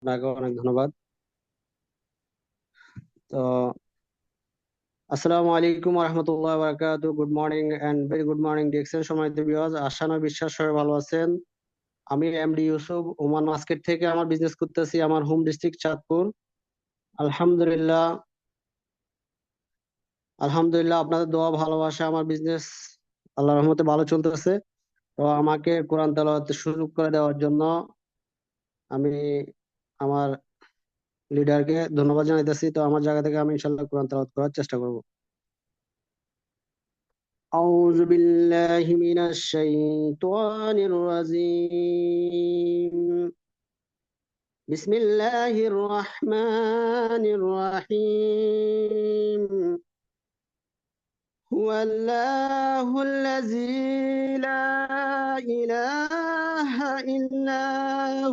আপনাকে অনেক ধন্যবাদ। তো আসসালামু আলাইকুম রহমতুল্লাহ বারাকাতু। Good morning and very good morning DXN সম্মানিত ভিউয়ার্স, আশা নয় বিশ্বাস সবাই ভালো আছেন। আমি এমডি ইউসুফ ওমান মার্কেট থেকে আমার বিজনেস করতেছি, আমার হোম ডিস্ট্রিক্ট চাঁদপুর। আলহামদুলিল্লাহ, আলহামদুলিল্লাহ আপনাদের দোয়া ভালোবাসা আমার বিজনেস আল্লাহর রহমতে ভালো চলতেছে। তো আমাকে কোরআন তেলাওয়াতের সুযোগ করে দেওয়ার জন্য আমি আমার লিডারকে ধন্যবাদ জানাইতেছি। তো আমার জায়গা থেকে আমি ইনশাল্লাহ কোরআন তেলাওয়াত করার চেষ্টা করব। أعوذ بالله من الشيطان الرجيم. بسم الله الرحمن الرحيم. هو الله الذي لا إله إلا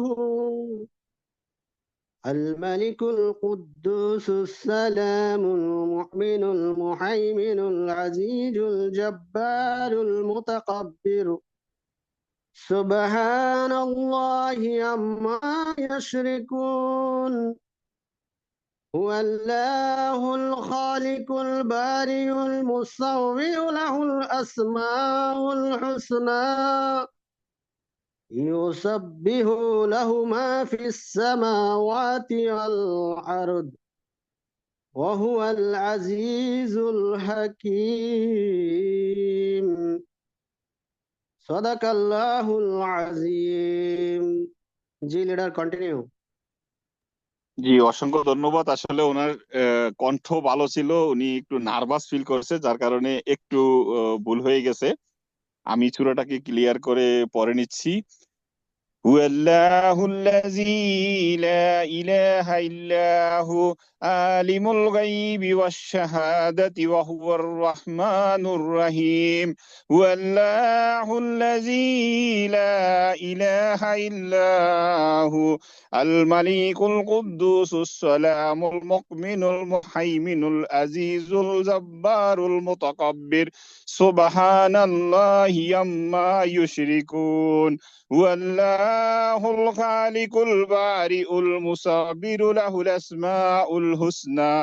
هو الملك القدوس السلام المؤمن المهيمن العزيز الجبار المتكبر. سبحان الله عما يشركون. هو الله الخالق البارئ المصور له الأسماء الحسنى يسبح له ما في السماوات والأرض وهو العزيز الحكيم. صدق الله العظيم. জি লিডার, কন্টিনিউ। জি, অসংখ্য ধন্যবাদ। আসলে ওনার কণ্ঠ ভালো ছিল, উনি একটু নার্ভাস ফিল করছে, যার কারণে একটু ভুল হয়ে গেছে। আমি চূড়াটাকে ক্লিয়ার করে পড়ে নিচ্ছি। هو الله الذي لا إله إلا هو عالم الغيب والشهادة وهو الرحمن الرحيم. هو الله الذي لا إله إلا هو الملك القدوس السلام المؤمن المهيمن العزيز الجبار المتكبر. سبحان الله عما يشركون. هو الله الخالق البارئ المصور له الأسماء الحسنى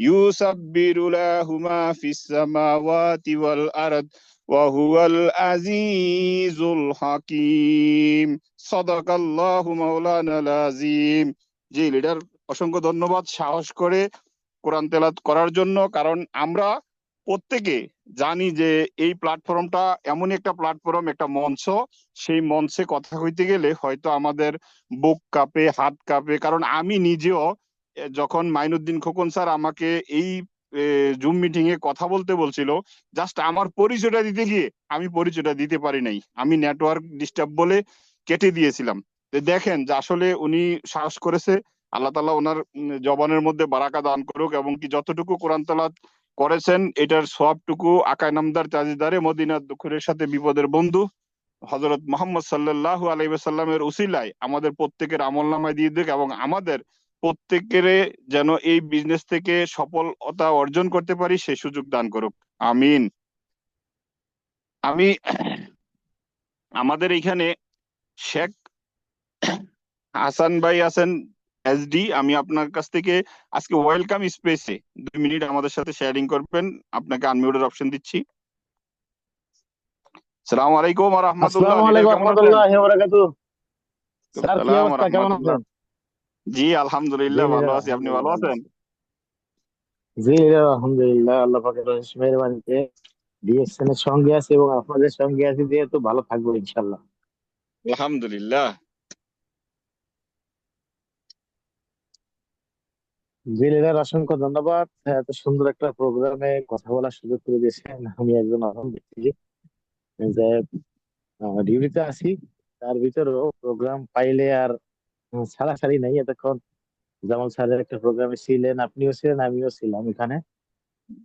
يسبح له ما في السماوات والأرض وهو العزيز الحكيم. صدق الله مولانا العظيم. জি লিডার, অসংখ্য ধন্যবাদ সাহস করে কোরআন তেলাওয়াত করার জন্য। কারণ আমরা প্রত্যেকে জানি যে এই প্ল্যাটফর্মটা এমন একটা প্ল্যাটফর্ম, একটা মঞ্চ। সেই মঞ্চে কথা কইতে গেলে হয়তো আমাদের বুক কাঁপে, হাত কাঁপে। কারণ আমি নিজেও যখন মাইনুদ্দিন খোকন স্যার আমাকে এই জুম মিটিং এ কথা বলতে বলছিল, জাস্ট আমার পরিচয়টা দিতে গিয়ে আমি পরিচয়টা দিতে পারি নাই, আমি নেটওয়ার্ক ডিস্টার্ব বলে কেটে দিয়েছিলাম। তো দেখেন যে আসলে উনি সাহস করেছে। আল্লাহ তাআলা ওনার জবানের মধ্যে বারাকা দান করুক, এবং কি যতটুকু কোরআন তেলাওয়াত করেছেন এটার সবটুকু আকায় নামদার তাজিদারে মদিনার দুখুরের সাথে বিপদের বন্ধু হযরত মুহাম্মদ সাল্লাল্লাহু আলাইহি ওয়াসাল্লামের উসিলায় আমাদের প্রত্যেকের আমলনামায় দিয়ে দিক, এবং আমাদের প্রত্যেকের যেন এই বিজনেস থেকে সফলতা অর্জন করতে পারি সেই সুযোগ দান করুক। আমিন। আমি আমাদের এখানে শেখ হাসান ভাই আছেন এসডি। আমি আপনার কাছ থেকে আজকে ওয়েলকাম স্পেসে 2 মিনিট আমাদের সাথে শেয়ারিং করবেন। আপনাকে আনমিউটের অপশন দিচ্ছি। আসসালামু আলাইকুম ওয়া রাহমাতুল্লাহ। আসসালামু লিডার আলাইকুম কেমন আছেন? রহমতুল্লাহি ওয়া বারাকাতুহু। স্যার, কি আসসালাম ওয়া অবস্থা, কেমন রাহমাতুল্লাহ। আছেন? জি জি আলহামদুলিল্লাহ ভালো লিডার, আছি, আপনি আলহামদুলিল্লাহ ভালো ভালো আছেন? আছি। জি লিডার, আলহামদুলিল্লাহ, আল্লাহ পাকের অশেষ মেহেরবানিতে ডিএসএন এর সঙ্গে আছি এবং আপনাদের সঙ্গে আছি, যেহেতু ভালো থাকবো ইনশাল্লাহ। আলহামদুলিল্লাহ। জি লিডার, অসংখ্য ধন্যবাদ এত সুন্দর একটা প্রোগ্রামে কথা বলার সুযোগ করে দিয়েছেন। আমি একজন আহম ব্যক্তি যে ডিউটিতে আছি, তার ভিতরেও প্রোগ্রাম পাইলে আর ছাড়াছাড়ি নাই। এতক্ষণ জামাল স্যারের একটা প্রোগ্রামে ছিলেন, আপনিও ছিলেন, আমিও ছিলাম এখানে।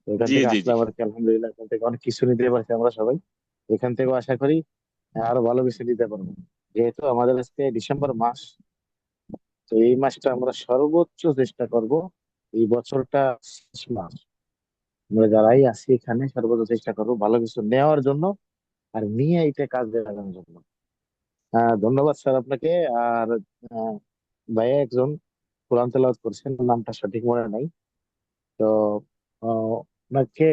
তো এখান জি থেকে জি আসলে জি আমাদেরকে আলহামদুলিল্লাহ এখান থেকে অনেক কিছু নিতে পারছি আমরা সবাই। এখান থেকেও আশা করি আরো ভালো কিছু দিতে পারবো, যেহেতু আমাদের আজকে ডিসেম্বর মাস। তো এই মাসটা আমরা সর্বোচ্চ চেষ্টা করব, এই বছরটা শেষ মাস, আমরা যারাই আছি এখানে সর্বোচ্চ চেষ্টা করবো ভালো কিছু নেওয়ার জন্য আর নিয়ে এটা কাজে লাগানোর জন্য। ধন্যবাদ স্যার আপনাকে। আর ভাইয়া একজন কোরআন তেলাওয়াত করছেন, নামটা সঠিক মনে নাই। তো ওনাকে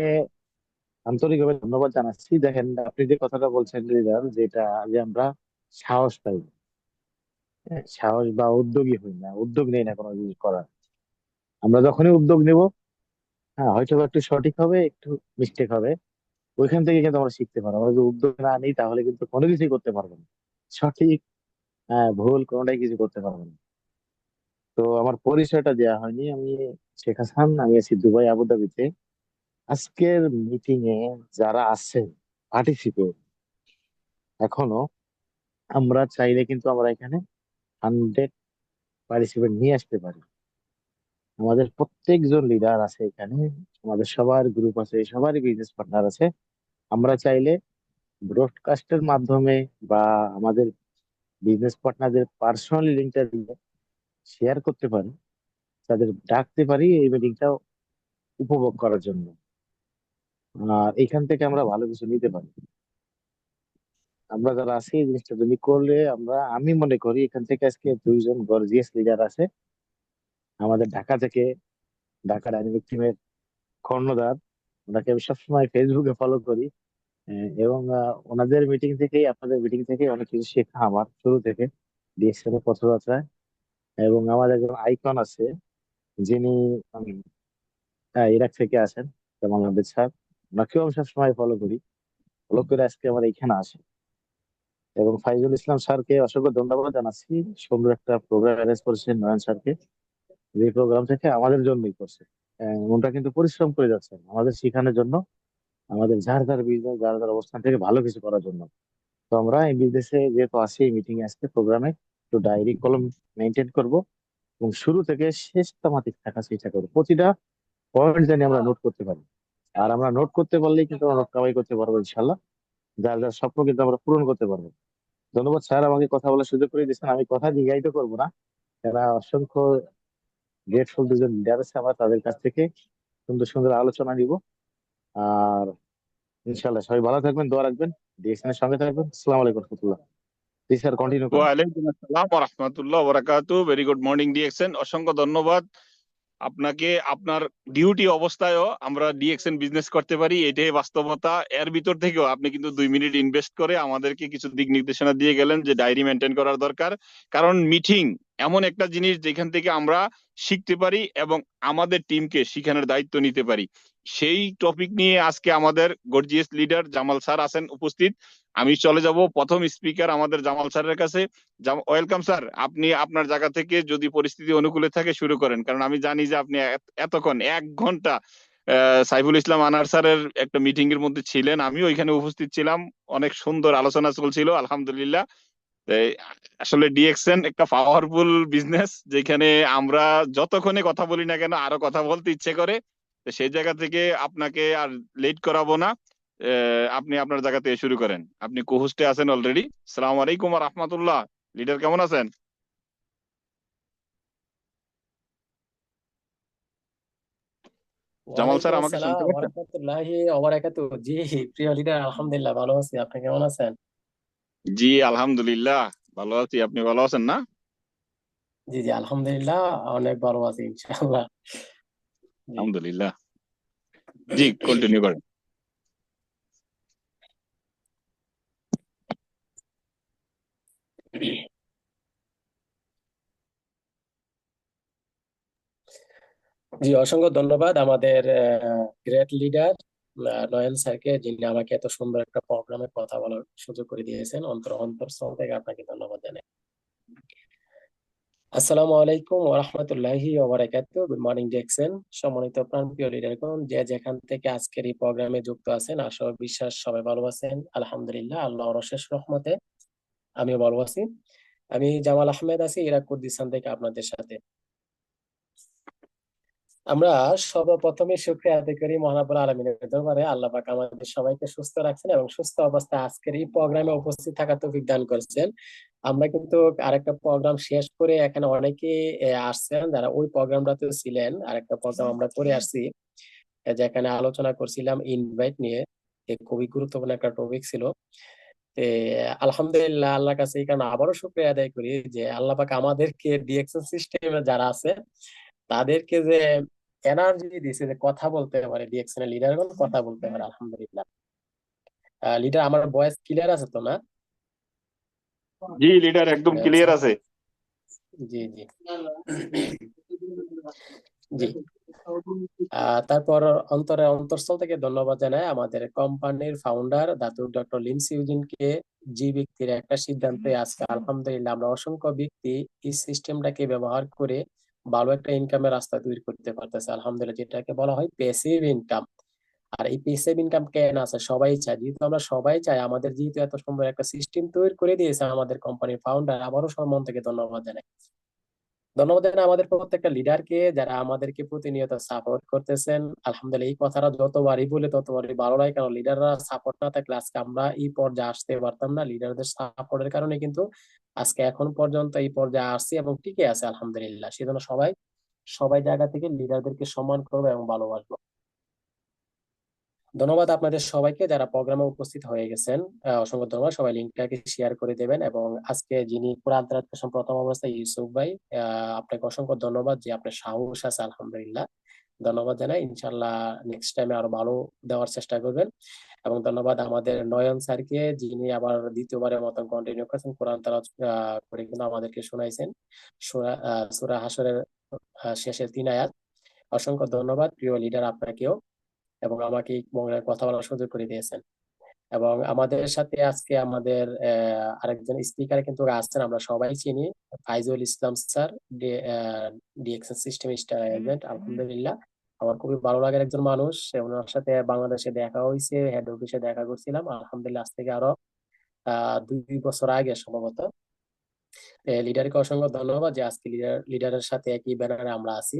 আন্তরিকভাবে ধন্যবাদ জানাচ্ছি। দেখেন, আপনি যে কথাটা বলছেন লিডার, যেটা যে আমরা সাহস পাই, হ্যাঁ, সাহস বা উদ্যোগী হই না, উদ্যোগ নেই না কোনো কিছু করার। আমরা যখনই উদ্যোগ নেব, হ্যাঁ, হয়তো বা একটু সঠিক হবে, একটু মিস্টেক হবে, ওইখান থেকে কিন্তু আমরা শিখতে পারবো। আমরা যদি উদ্যোগ না নিই তাহলে কিন্তু কোনো কিছুই করতে পারবো না। সঠিক ভুল কোনোটাই কিছু করতে পারবো না। তো আমার পরিচয়টা দেওয়া হয়নি, আমি শেখ হাসান, আমি আছি দুবাই আবুধাবিতে। আজকের মিটিং এ যারা আছেন পার্টিসিপেট, এখনো আমরা চাইলে কিন্তু আমরা এখানে 100 পার্টিসিপেট নিয়ে আসতে পারি। আমাদের প্রত্যেকজন লিডার আছে এখানে, আমাদের সবার গ্রুপ আছে, সবারই বিজনেস পার্টনার আছে। আমরা চাইলে ব্রডকাস্টের মাধ্যমে বা আমাদের বিজনেস পার্টনারদের পার্সোনালি লিঙ্কটা দিয়ে শেয়ার করতে পারি, তাদের ডাকতে পারি এই মিটিংটা উপভোগ করার জন্য। আর এখান থেকে আমরা ভালো কিছু নিতে পারি। আমরা যারা আছি এই জিনিসটা যদি করলে, আমি মনে করি এখান থেকে আজকে দুইজন গর্জিয়াস লিডার আছে আমাদের ঢাকা থেকে, ঢাকা ডাইনামিক টিমের কর্ণধার। ওনাকে আমি সবসময় ফেসবুকে ফলো করি। এবং ওনাদের মিটিং থেকেই, আপনাদের মিটিং থেকে অনেক কিছু শেখা আমার শুরু থেকে ডিএক্সএল এর পথযাত্রায়। এবং আমাদের একজন আইকন আছে, যিনি ইরাক থেকে আসেন, জামাল আহমেদ স্যার। ওনাকেও আমি সবসময় ফলো করি, ফলো করে আজকে আমার এইখানে আসে। এবং ফাইজুল ইসলাম স্যারকে অসংখ্য ধন্যবাদ জানাচ্ছি, সুন্দর একটা প্রোগ্রাম অ্যারেঞ্জ করেছেন নয়ন স্যারকে, যে প্রোগ্রাম থেকে আমাদের জন্যই করছে। ওনারা কিন্তু পরিশ্রম করে যাচ্ছেন আমাদের শেখানোর জন্য, আমাদের যার যার বিজনেস, যার যার অবস্থান থেকে ভালো কিছু করার জন্য। তো আমরা এই বিজনেসে যেহেতু আসি, এই মিটিং এ আজকে প্রোগ্রামে একটু ডায়েরি কলম মেনটেন করব এবং শুরু থেকে শেষ তামাতিক থাকার চেষ্টা করবো, প্রতিটা পয়েন্ট জানি আমরা নোট করতে পারি। আর আমরা নোট করতে পারলেই কিন্তু আমরা নোট কামাই করতে পারবো ইনশাল্লাহ। যার যার স্বপ্ন কিন্তু আমরা পূরণ করতে পারবো। ধন্যবাদ স্যার, আমাকে কথা বলার সুযোগ করে দিচ্ছেন। আমি কথা দীর্ঘায়িত করবো না, এরা অসংখ্য গ্রেটফুল দুজন লিডার আছে, আমরা তাদের কাছ থেকে সুন্দর সুন্দর আলোচনা নিব। আর ইনশাল্লাহ সবাই ভালো থাকবেন, দোয়া রাখবেন, ডিএক্সএন এর সঙ্গে থাকবেন। আসসালামু আলাইকুম রহমতুল্লাহ। জি স্যার, কন্টিনিউ করেন। ওয়ালাইকুম আসসালাম ওয়া রাহমাতুল্লাহ ওয়া বারাকাতুহু। ভেরি গুড মর্নিং ডিএক্সএন, অসংখ্য ধন্যবাদ আপনাকে। আপনার ডিউটি অবস্থায়ও আমরা ডিএক্সএন বিজনেস করতে পারি, এটাই বাস্তবতা। এর ভিতর থেকেও আপনি কিন্তু 2 মিনিট ইনভেস্ট করে আমাদেরকে কিছু দিক নির্দেশনা দিয়ে গেলেন যে ডায়েরি মেনটেন করার দরকার। কারণ মিটিং এমন একটা জিনিস যেখান থেকে আমরা শিখতে পারি এবং আমাদের টিমকে শিখানোর দায়িত্ব নিতে পারি। সেই টপিক নিয়ে আজকে আমাদের গর্জিয়াস লিডার জামাল স্যার আছেন উপস্থিত। আমি চলে যাব প্রথম স্পিকার আমাদের জামাল স্যারের কাছে। ওয়েলকাম স্যার, আপনি আপনার জায়গা থেকে যদি পরিস্থিতি অনুকূলে থাকে শুরু করেন, কারণ আমি জানি যে আপনি এতক্ষণ 1 ঘন্টা সাইফুল ইসলাম আনার স্যারের একটা মিটিং এর মধ্যে ছিলেন, আমি ওইখানে উপস্থিত ছিলাম। অনেক সুন্দর আলোচনা চলছিল আলহামদুলিল্লাহ। এই আসলে ডিএক্সএন একটা পাওয়ারফুল বিজনেস, যেখানে আমরা যতক্ষণে কথা বলি না কেন আরো কথা বলতে ইচ্ছে করে। তো সেই জায়গা থেকে আপনাকে আর লেট করাবো না, আপনি আপনার জায়গা থেকে শুরু করেন। আপনি কোহোস্টে আছেন অলরেডি। সালাম আলাইকুম ওয়া রাহমাতুল্লাহ। লিডার কেমন আছেন? জামাল স্যার ওয়ালাইকুম আমাকে আসসালাম শুনতে ওয়া পাচ্ছেন? রাহমাতুল্লাহি ওয়া বারাকাতুহু। জি, প্রিয় লিডার, আলহামদুলিল্লাহ ভালো আছি। আপনি কেমন আছেন? জি আলহামদুলিল্লাহ ভালো আছি। আপনি ভালো আছেন না? জি জি, আলহামদুলিল্লাহ অনেক ভালো আছি ইনশাআল্লাহ। জি। আলহামদুলিল্লাহ। জি কন্টিনিউ করেন। জি, অসংখ্য ধন্যবাদ আমাদের গ্রেট লিডার নয়ন স্যারকে, যিনি আমাকে এত সুন্দর একটা প্রোগ্রামে কথা বলার সুযোগ করে দিয়েছেন। অন্তরস্থল থেকে আপনাকে ধন্যবাদ জানাই। আসসালামু আলাইকুম ওয়া রাহমাতুল্লাহি ওয়া বারাকাতুহু। Good morning DXN. সম্মানিত প্রাণপ্রিয় লিডারগণ, যে যেখান থেকে আজকের এই প্রোগ্রামে যুক্ত আছেন, আশা ও বিশ্বাস সবাই ভালো আছেন আলহামদুলিল্লাহ, আল্লাহর অশেষ রহমতে আমিও ভালো আছি। আমি জামাল আহমেদ আছি ইরাক কুর্দিস্তান থেকে আপনাদের সাথে। আমরা সর্বপ্রথমে শুকরিয়া আদায় করি মহান রব্বুল আলামিনের দরবারে, আল্লাহ পাক আমাদের সবাইকে সুস্থ রাখছেন এবং সুস্থ অবস্থায় আজকের এই প্রোগ্রামে উপস্থিত থাকার তৌফিক দান করেছেন। আমরা কিন্তু আরেকটা প্রোগ্রাম শেষ করে এখানে অনেকে আসছেন যারা ওই প্রোগ্রামটাতে ছিলেন। আরেকটা প্রোগ্রাম আমরা করে আসছি, যেখানে আলোচনা করছিলাম ইনভাইট নিয়ে। খুবই গুরুত্বপূর্ণ একটা টপিক ছিল। তে আলহামদুলিল্লাহ আল্লাহর কাছে এই কারণে আবারও শুকরিয়া আদায় করি যে আল্লাহ পাক আমাদেরকে ডিএকশন সিস্টেমে যারা আছে তাদেরকে যে এনার্জি দিয়েছে যে কথা বলতে পারে, ডিএকশনের লিডারগণ কথা বলতে পারে। আলহামদুলিল্লাহ। লিডার, আমার ভয়েস ক্লিয়ার আছে তো না? জি লিডার, একদম ক্লিয়ার আছে। জি জি জি। তারপর অন্তঃস্থল থেকে ধন্যবাদ জানাই আমাদের কোম্পানির ফাউন্ডার দাতুক ডক্টর লিন্সি ইউজিনকে, যে ব্যক্তির একটা সিদ্ধান্তে আজকে আলহামদুলিল্লাহ আমরা অসংখ্য ব্যক্তি এই সিস্টেমটাকে ব্যবহার করে ভালো একটা ইনকামের রাস্তা তৈরি করতে পারতেছে আলহামদুলিল্লাহ, যেটাকে বলা হয় প্যাসিভ ইনকাম। আর এই প্যাসিভ ইনকাম কেন আছে? সবাই চায়, যেহেতু আমরা সবাই চাই, আমাদের যেহেতু এত সুন্দর একটা সিস্টেম তৈরি করে দিয়েছে আমাদের কোম্পানির ফাউন্ডার, আবারও সবার মন থেকে ধন্যবাদ জানাই। ধন্যবাদ জানাই আমাদের প্রত্যেকটা লিডারকে যারা আমাদেরকে প্রতিনিয়ত সাপোর্ট করতেছেন। আলহামদুলিল্লাহ, এই কথাটা যতবারই বলে ততবারই ভালো লাগে, কারণ লিডাররা সাপোর্ট না থাকলে আজকে আমরা এই পর্যায়ে আসতে পারতাম না। লিডারদের সাপোর্টের কারণে কিন্তু আজকে এখন পর্যন্ত এই পর্যায়ে আসছি এবং টিকে আছে আলহামদুলিল্লাহ। সেজন্য সবাই সবাই জায়গা থেকে লিডারদেরকে সম্মান করবো এবং ভালোবাসবো। ধন্যবাদ আপনাদের সবাইকে যারা প্রোগ্রামে উপস্থিত হয়ে গেছেন। অসংখ্য ধন্যবাদ। সবাই লিঙ্কটাকে শেয়ার করে দেবেন। এবং আজকে যিনি কোরআন তেলাওয়াত করছেন প্রথম অবস্থায় ইউসুফ ভাই, আপনাকে অসংখ্য ধন্যবাদ যে আপনার সাহস আছে আলহামদুলিল্লাহ। ধন্যবাদ জানাই। ইনশাল্লাহ নেক্সট টাইমে আরো ভালো দেওয়ার চেষ্টা করবেন। এবং ধন্যবাদ আমাদের নয়ন স্যারকে, যিনি আবার দ্বিতীয়বারের মতন কন্টিনিউ করেছেন কোরআন তেলাওয়াত করে কিন্তু আমাদেরকে শোনাইছেন সূরা হাশরের শেষের 3 আয়াত। অসংখ্য ধন্যবাদ প্রিয় লিডার আপনাকেও, এবং আমাকে এই প্রোগ্রামে কথা বলার সুযোগ করে দিয়েছেন। এবং আমাদের সাথে আজকে আমাদের আরেকজন স্পিকার কিন্তু আছেন, আমরা সবাই চিনি, ফাইজুল ইসলাম স্যার, ডিএকশন সিস্টেম স্টার এজেন্ট। আলহামদুলিল্লাহ, আমার খুবই ভালো লাগার একজন মানুষ। ওনার সাথে বাংলাদেশে দেখা হয়েছে, হেড অফিসে দেখা করছিলাম। আলহামদুলিল্লাহ, আজ থেকে আরো 2 বছর আগে সম্ভবত। লিডারকে অসংখ্য ধন্যবাদ যে আজকে লিডারের সাথে একই ব্যানারে আমরা আছি,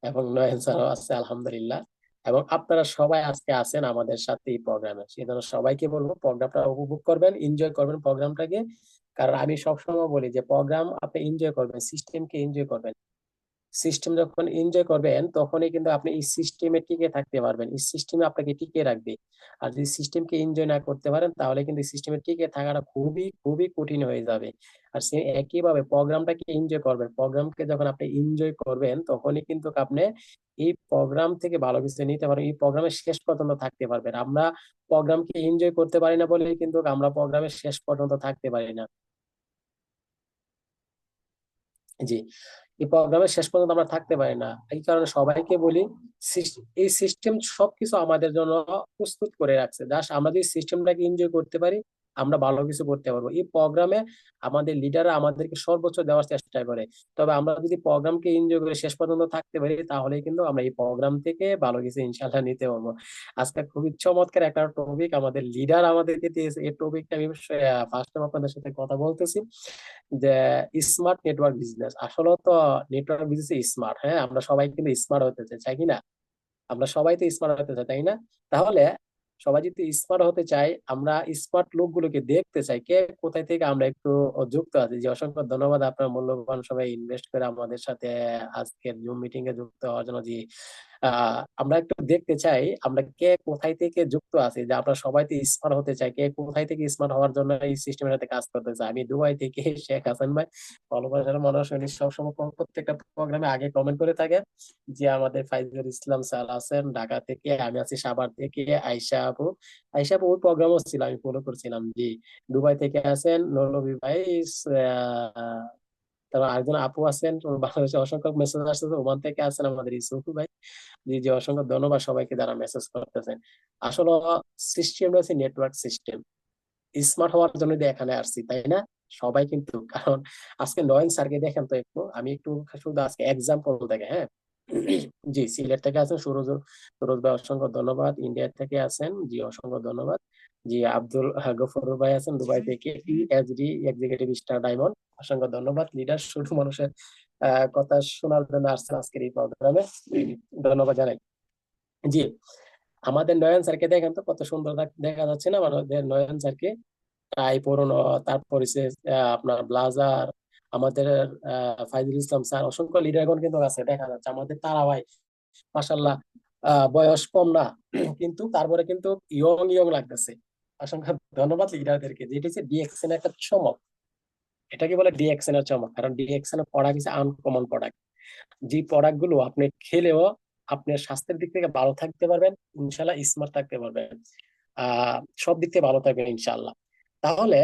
এবং নয়ন স্যারও আছে আলহামদুলিল্লাহ। এবং আপনারা সবাই আজকে আছেন আমাদের সাথে এই প্রোগ্রামে, সেজন্য সবাইকে বলবো প্রোগ্রামটা উপভোগ করবেন, এনজয় করবেন প্রোগ্রামটাকে। কারণ আমি সবসময় বলি যে প্রোগ্রাম আপনি এনজয় করবেন, সিস্টেমকে এনজয় করবেন। সিস্টেম যখন এনজয় করবেন তখনই কিন্তু আপনি এই সিস্টেমে টিকে থাকতে পারবেন, এই সিস্টেমে আপনাকে টিকে রাখবে। আর যদি সিস্টেমকে এনজয় না করতে পারেন তাহলে কিন্তু সিস্টেমে টিকে থাকাটা খুবই খুবই কঠিন হয়ে যাবে। আর সে একইভাবে প্রোগ্রামটাকে এনজয় করবেন, প্রোগ্রামকে যখন আপনি এনজয় করবেন তখনই কিন্তু আপনি এই প্রোগ্রাম থেকে ভালো কিছু নিতে পারবেন, এই প্রোগ্রামের শেষ পর্যন্ত থাকতে পারবেন। আমরা প্রোগ্রামকে এনজয় করতে পারি না বলেই কিন্তু আমরা প্রোগ্রামের শেষ পর্যন্ত থাকতে পারি না। জি, এই প্রোগ্রামের শেষ পর্যন্ত আমরা থাকতে পারি না। এই কারণে সবাইকে বলি, এই সিস্টেম সবকিছু আমাদের জন্য প্রস্তুত করে রাখছে, জাস্ট আমরা যদি সিস্টেমটাকে এনজয় করতে পারি আমরা ভালো কিছু করতে পারবো। এই প্রোগ্রামে আমাদের লিডাররা আমাদেরকে সর্বোচ্চ দেওয়ার চেষ্টা করে, তবে আমরা যদি প্রোগ্রামকে এনজয় করে শেষ পর্যন্ত থাকতে পারি তাহলে কিন্তু আমরা এই প্রোগ্রাম থেকে ভালো কিছু ইনশাল্লাহ নিতে পারবো। আজকে খুবই চমৎকার একটা টপিক আমাদের লিডার আমাদেরকে দিয়েছে। এই টপিকটা আমি ফার্স্ট টাইম আপনাদের সাথে কথা বলতেছি যে স্মার্ট নেটওয়ার্ক বিজনেস। আসলে তো নেটওয়ার্ক বিজনেস স্মার্ট, হ্যাঁ, আমরা সবাই কিন্তু স্মার্ট হতে চাই, চাই কিনা? আমরা সবাই তো স্মার্ট হতে চাই, তাই না? তাহলে সবাই যদি স্মার্ট হতে চাই, আমরা স্মার্ট লোকগুলোকে দেখতে চাই কে কোথায় থেকে আমরা একটু যুক্ত আছি। যে অসংখ্য ধন্যবাদ আপনার মূল্যবান সবাই ইনভেস্ট করে আমাদের সাথে আজকের জুম মিটিং এ যুক্ত হওয়ার জন্য। যে আমরা একটু দেখতে চাই আমরা কে কোথায় থেকে যুক্ত আছি, যে আমরা সবাই তো স্মার্ট হতে চাই, কে কোথায় থেকে স্মার্ট হওয়ার জন্য এই সিস্টেমের সাথে কাজ করতে চাই। আমি দুবাই থেকে শেখ হাসান ভাই, ভালোবাসার মানুষ, উনি সবসময় প্রত্যেকটা প্রোগ্রামে আগে কমেন্ট করে থাকে। যে আমাদের ফাইজুল ইসলাম স্যার আছেন ঢাকা থেকে, আমি আছি সাভার থেকে, আয়শা আপু ওই প্রোগ্রামও ছিল, আমি ফলো করছিলাম। জি, দুবাই থেকে আছেন নৌলভী ভাই, আহ, তারপর আরেকজন আপু আছেন বাংলাদেশে, অসংখ্য মেসেজ আসছে। ওমান থেকে আছেন আমাদের ইসুফ ভাই। জি জি, অসংখ্য ধন্যবাদ সবাইকে যারা মেসেজ করতেছেন। আসলে সিস্টেম রয়েছে নেটওয়ার্ক সিস্টেম, স্মার্ট হওয়ার জন্য তো এখানে আসছি, তাই না? সবাই কিন্তু, কারণ আজকে নয়ন স্যারকে দেখেন তো একটু, আমি একটু শুধু আজকে এক্সাম্পল থেকে, হ্যাঁ। জি, সিলেট থেকে আছেন সুরজ, সুরজ ভাই অসংখ্য ধন্যবাদ। ইন্ডিয়া থেকে আছেন, জি অসংখ্য ধন্যবাদ। জি, আব্দুল গফর ভাই আছেন দুবাই থেকে, ইএসডি এক্সিকিউটিভ স্টার ডায়মন্ড, অসংখ্য ধন্যবাদ। লিডার শুধু মানুষের কথা শোনার জন্য আসছেন আজকের এই প্রোগ্রামে, ধন্যবাদ জানাই। জি, আমাদের নয়ন স্যারকে দেখেন তো কত সুন্দর দেখা যাচ্ছে না আমাদের নয়ন স্যারকে, টাই পরনো, তারপর আপনার ব্লাজার। আমাদের ফাইজুল ইসলাম স্যার, অসংখ্য লিডারগণ কিন্তু আছে দেখা যাচ্ছে। আমাদের তারা ভাই মাশাল্লাহ, বয়স কম না কিন্তু তারপরে কিন্তু ইয়ং ইয়ং লাগতেছে। অসংখ্য ধন্যবাদ লিডারদেরকে, যেটা হচ্ছে ডিএক্সএন একটা চমক। এটাকে বলে ডিএক্সএন এর চমক, কারণ ডিএক্সএন এর প্রোডাক্ট হচ্ছে আনকমন প্রোডাক্ট। যে প্রোডাক্ট গুলো আপনি খেলেও আপনার স্বাস্থ্যের দিক থেকে ভালো থাকতে পারবেন, ইনশাল্লাহ স্মার্ট থাকতে পারবেন, সব দিক থেকে ভালো থাকবেন ইনশাল্লাহ। তাহলে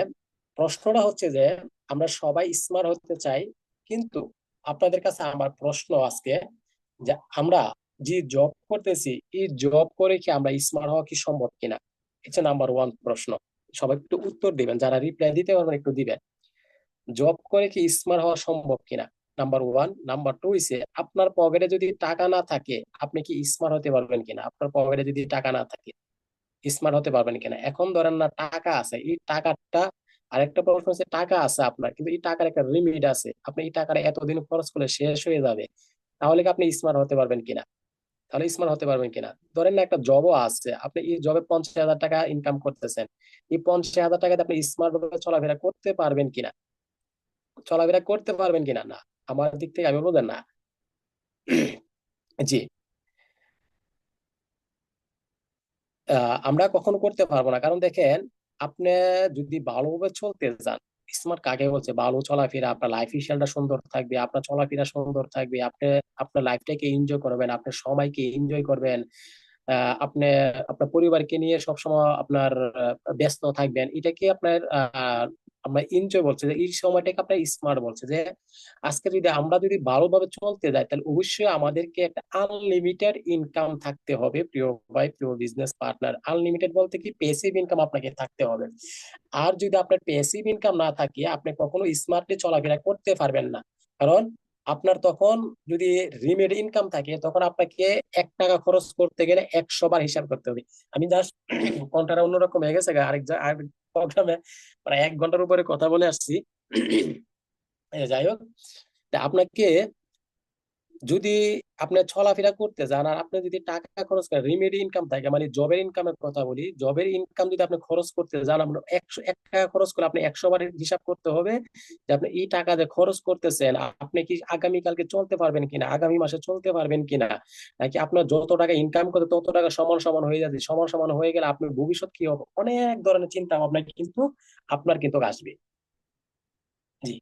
প্রশ্নটা হচ্ছে যে আমরা সবাই স্মার্ট হতে চাই, কিন্তু আপনাদের কাছে আমার প্রশ্ন আজকে, যে আমরা যে জব করতেছি এই জব করে কি আমরা স্মার্ট হওয়া কি সম্ভব কিনা? এটা নাম্বার ওয়ান প্রশ্ন। সবাই একটু উত্তর দিবেন, যারা রিপ্লাই দিতে পারবেন একটু দিবেন। জব করে কি স্মার্ট হওয়া সম্ভব কিনা, নাম্বার ওয়ান। নাম্বার টু হইছে, আপনার পকেটে যদি টাকা না থাকে আপনি কি স্মার্ট হতে পারবেন কিনা? আপনার পকেটে যদি টাকা না থাকে স্মার্ট হতে পারবেন কিনা? এখন ধরেন না টাকা আছে, এই টাকাটা, আরেকটা প্রশ্ন হচ্ছে টাকা আছে আপনার, কিন্তু এই টাকার একটা লিমিট আছে, আপনি এই টাকাটা এতদিন খরচ করলে শেষ হয়ে যাবে, তাহলে কি আপনি স্মার্ট হতে পারবেন কিনা? তাহলে স্মার্ট হতে পারবেন কিনা? ধরেন না একটা জবও আছে, আপনি এই জবে 50,000 টাকা ইনকাম করতেছেন, এই 50,000 টাকাতে আপনি স্মার্ট ভাবে চলাফেরা করতে পারবেন কিনা? চলাফেরা করতে পারবেন কিনা? না, আমার দিক থেকে আমি বলবো না। জি। আমরা কখনো করতে পারবো না, কারণ দেখেন, আপনি যদি ভালোভাবে চলতে চান, স্মার্ট কাকে বলছে? ভালো চলাফেরা, আপনার লাইফ স্টাইলটা সুন্দর থাকবে, আপনার চলাফেরা সুন্দর থাকবে, আপনি আপনার লাইফটাকে এনজয় করবেন, আপনার সময়কে এনজয় করবেন, আপনি আপনার পরিবারকে নিয়ে সবসময় আপনার ব্যস্ত থাকবেন, এটাকে আপনার আমরা এনজয় বলছে, যে এই সময়টাকে আপনার স্মার্ট বলছে। যে আজকে যদি আমরা যদি ভালোভাবে চলতে যাই, তাহলে অবশ্যই আমাদেরকে একটা আনলিমিটেড ইনকাম থাকতে হবে প্রিয় ভাই, প্রিয় বিজনেস পার্টনার। আনলিমিটেড বলতে কি, পেসিভ ইনকাম আপনাকে থাকতে হবে। আর যদি আপনার পেসিভ ইনকাম না থাকে, আপনি কখনো স্মার্টলি চলাফেরা করতে পারবেন না। কারণ আপনার তখন যদি রিমেড ইনকাম থাকে, তখন আপনাকে 1 টাকা খরচ করতে গেলে 100 বার হিসাব করতে হবে। আমি জাস্ট ঘন্টাটা অন্যরকম হয়ে গেছে আরেক প্রোগ্রামে প্রায় 1 ঘন্টার উপরে কথা বলে আসছি। যাই হোক, তা আপনাকে যদি আপনি চলাফেরা করতে যান, আর আপনি যদি টাকা খরচ করেন, রিমেডি ইনকাম থাকে, মানে জবের ইনকামের কথা বলি, জবের ইনকাম যদি আপনি খরচ করতে যান, আমরা 1 টাকা খরচ করে আপনি 100 বার হিসাব করতে হবে যে আপনি এই টাকা যে খরচ করতেছেন, আপনি কি আগামীকালকে চলতে পারবেন কিনা, আগামী মাসে চলতে পারবেন কিনা, নাকি আপনার যত টাকা ইনকাম করতে তত টাকা সমান সমান হয়ে যাচ্ছে। সমান সমান হয়ে গেলে আপনার ভবিষ্যৎ কি হবে, অনেক ধরনের চিন্তা ভাবনা কিন্তু আপনার কিন্তু আসবে। জি।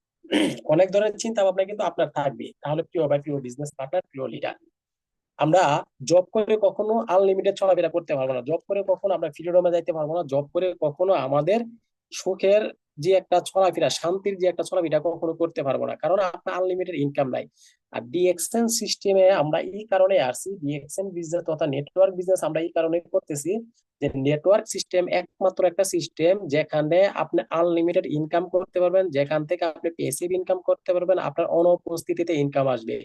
অনেক ধরনের চিন্তা ভাবনা কিন্তু আপনার থাকবে। তাহলে প্রিয় ভাই, প্রিয় বিজনেস পার্টনার, প্রিয় লিডার, আমরা জব করে কখনো আনলিমিটেড চলাফেরা করতে পারবো না, জব করে কখনো আমরা ফ্রিডমে যাইতে পারবো না, জব করে কখনো আমাদের সুখের যে একটা চলাফেরা, শান্তির যে একটা চলাফেরা কখনো করতে পারবো না, কারণ আপনার আনলিমিটেড ইনকাম নাই। আর ডিএক্সএন সিস্টেমে আমরা এই কারণে আসছি, ডিএক্সএন বিজনেস তথা নেটওয়ার্ক বিজনেস আমরা এই কারণে করতেছি, যে নেটওয়ার্ক সিস্টেম একমাত্র একটা সিস্টেম যেখানে আপনি আনলিমিটেড ইনকাম করতে পারবেন, যেখান থেকে আপনি পেসিভ ইনকাম করতে পারবেন, আপনার অনুপস্থিতিতে ইনকাম আসবে।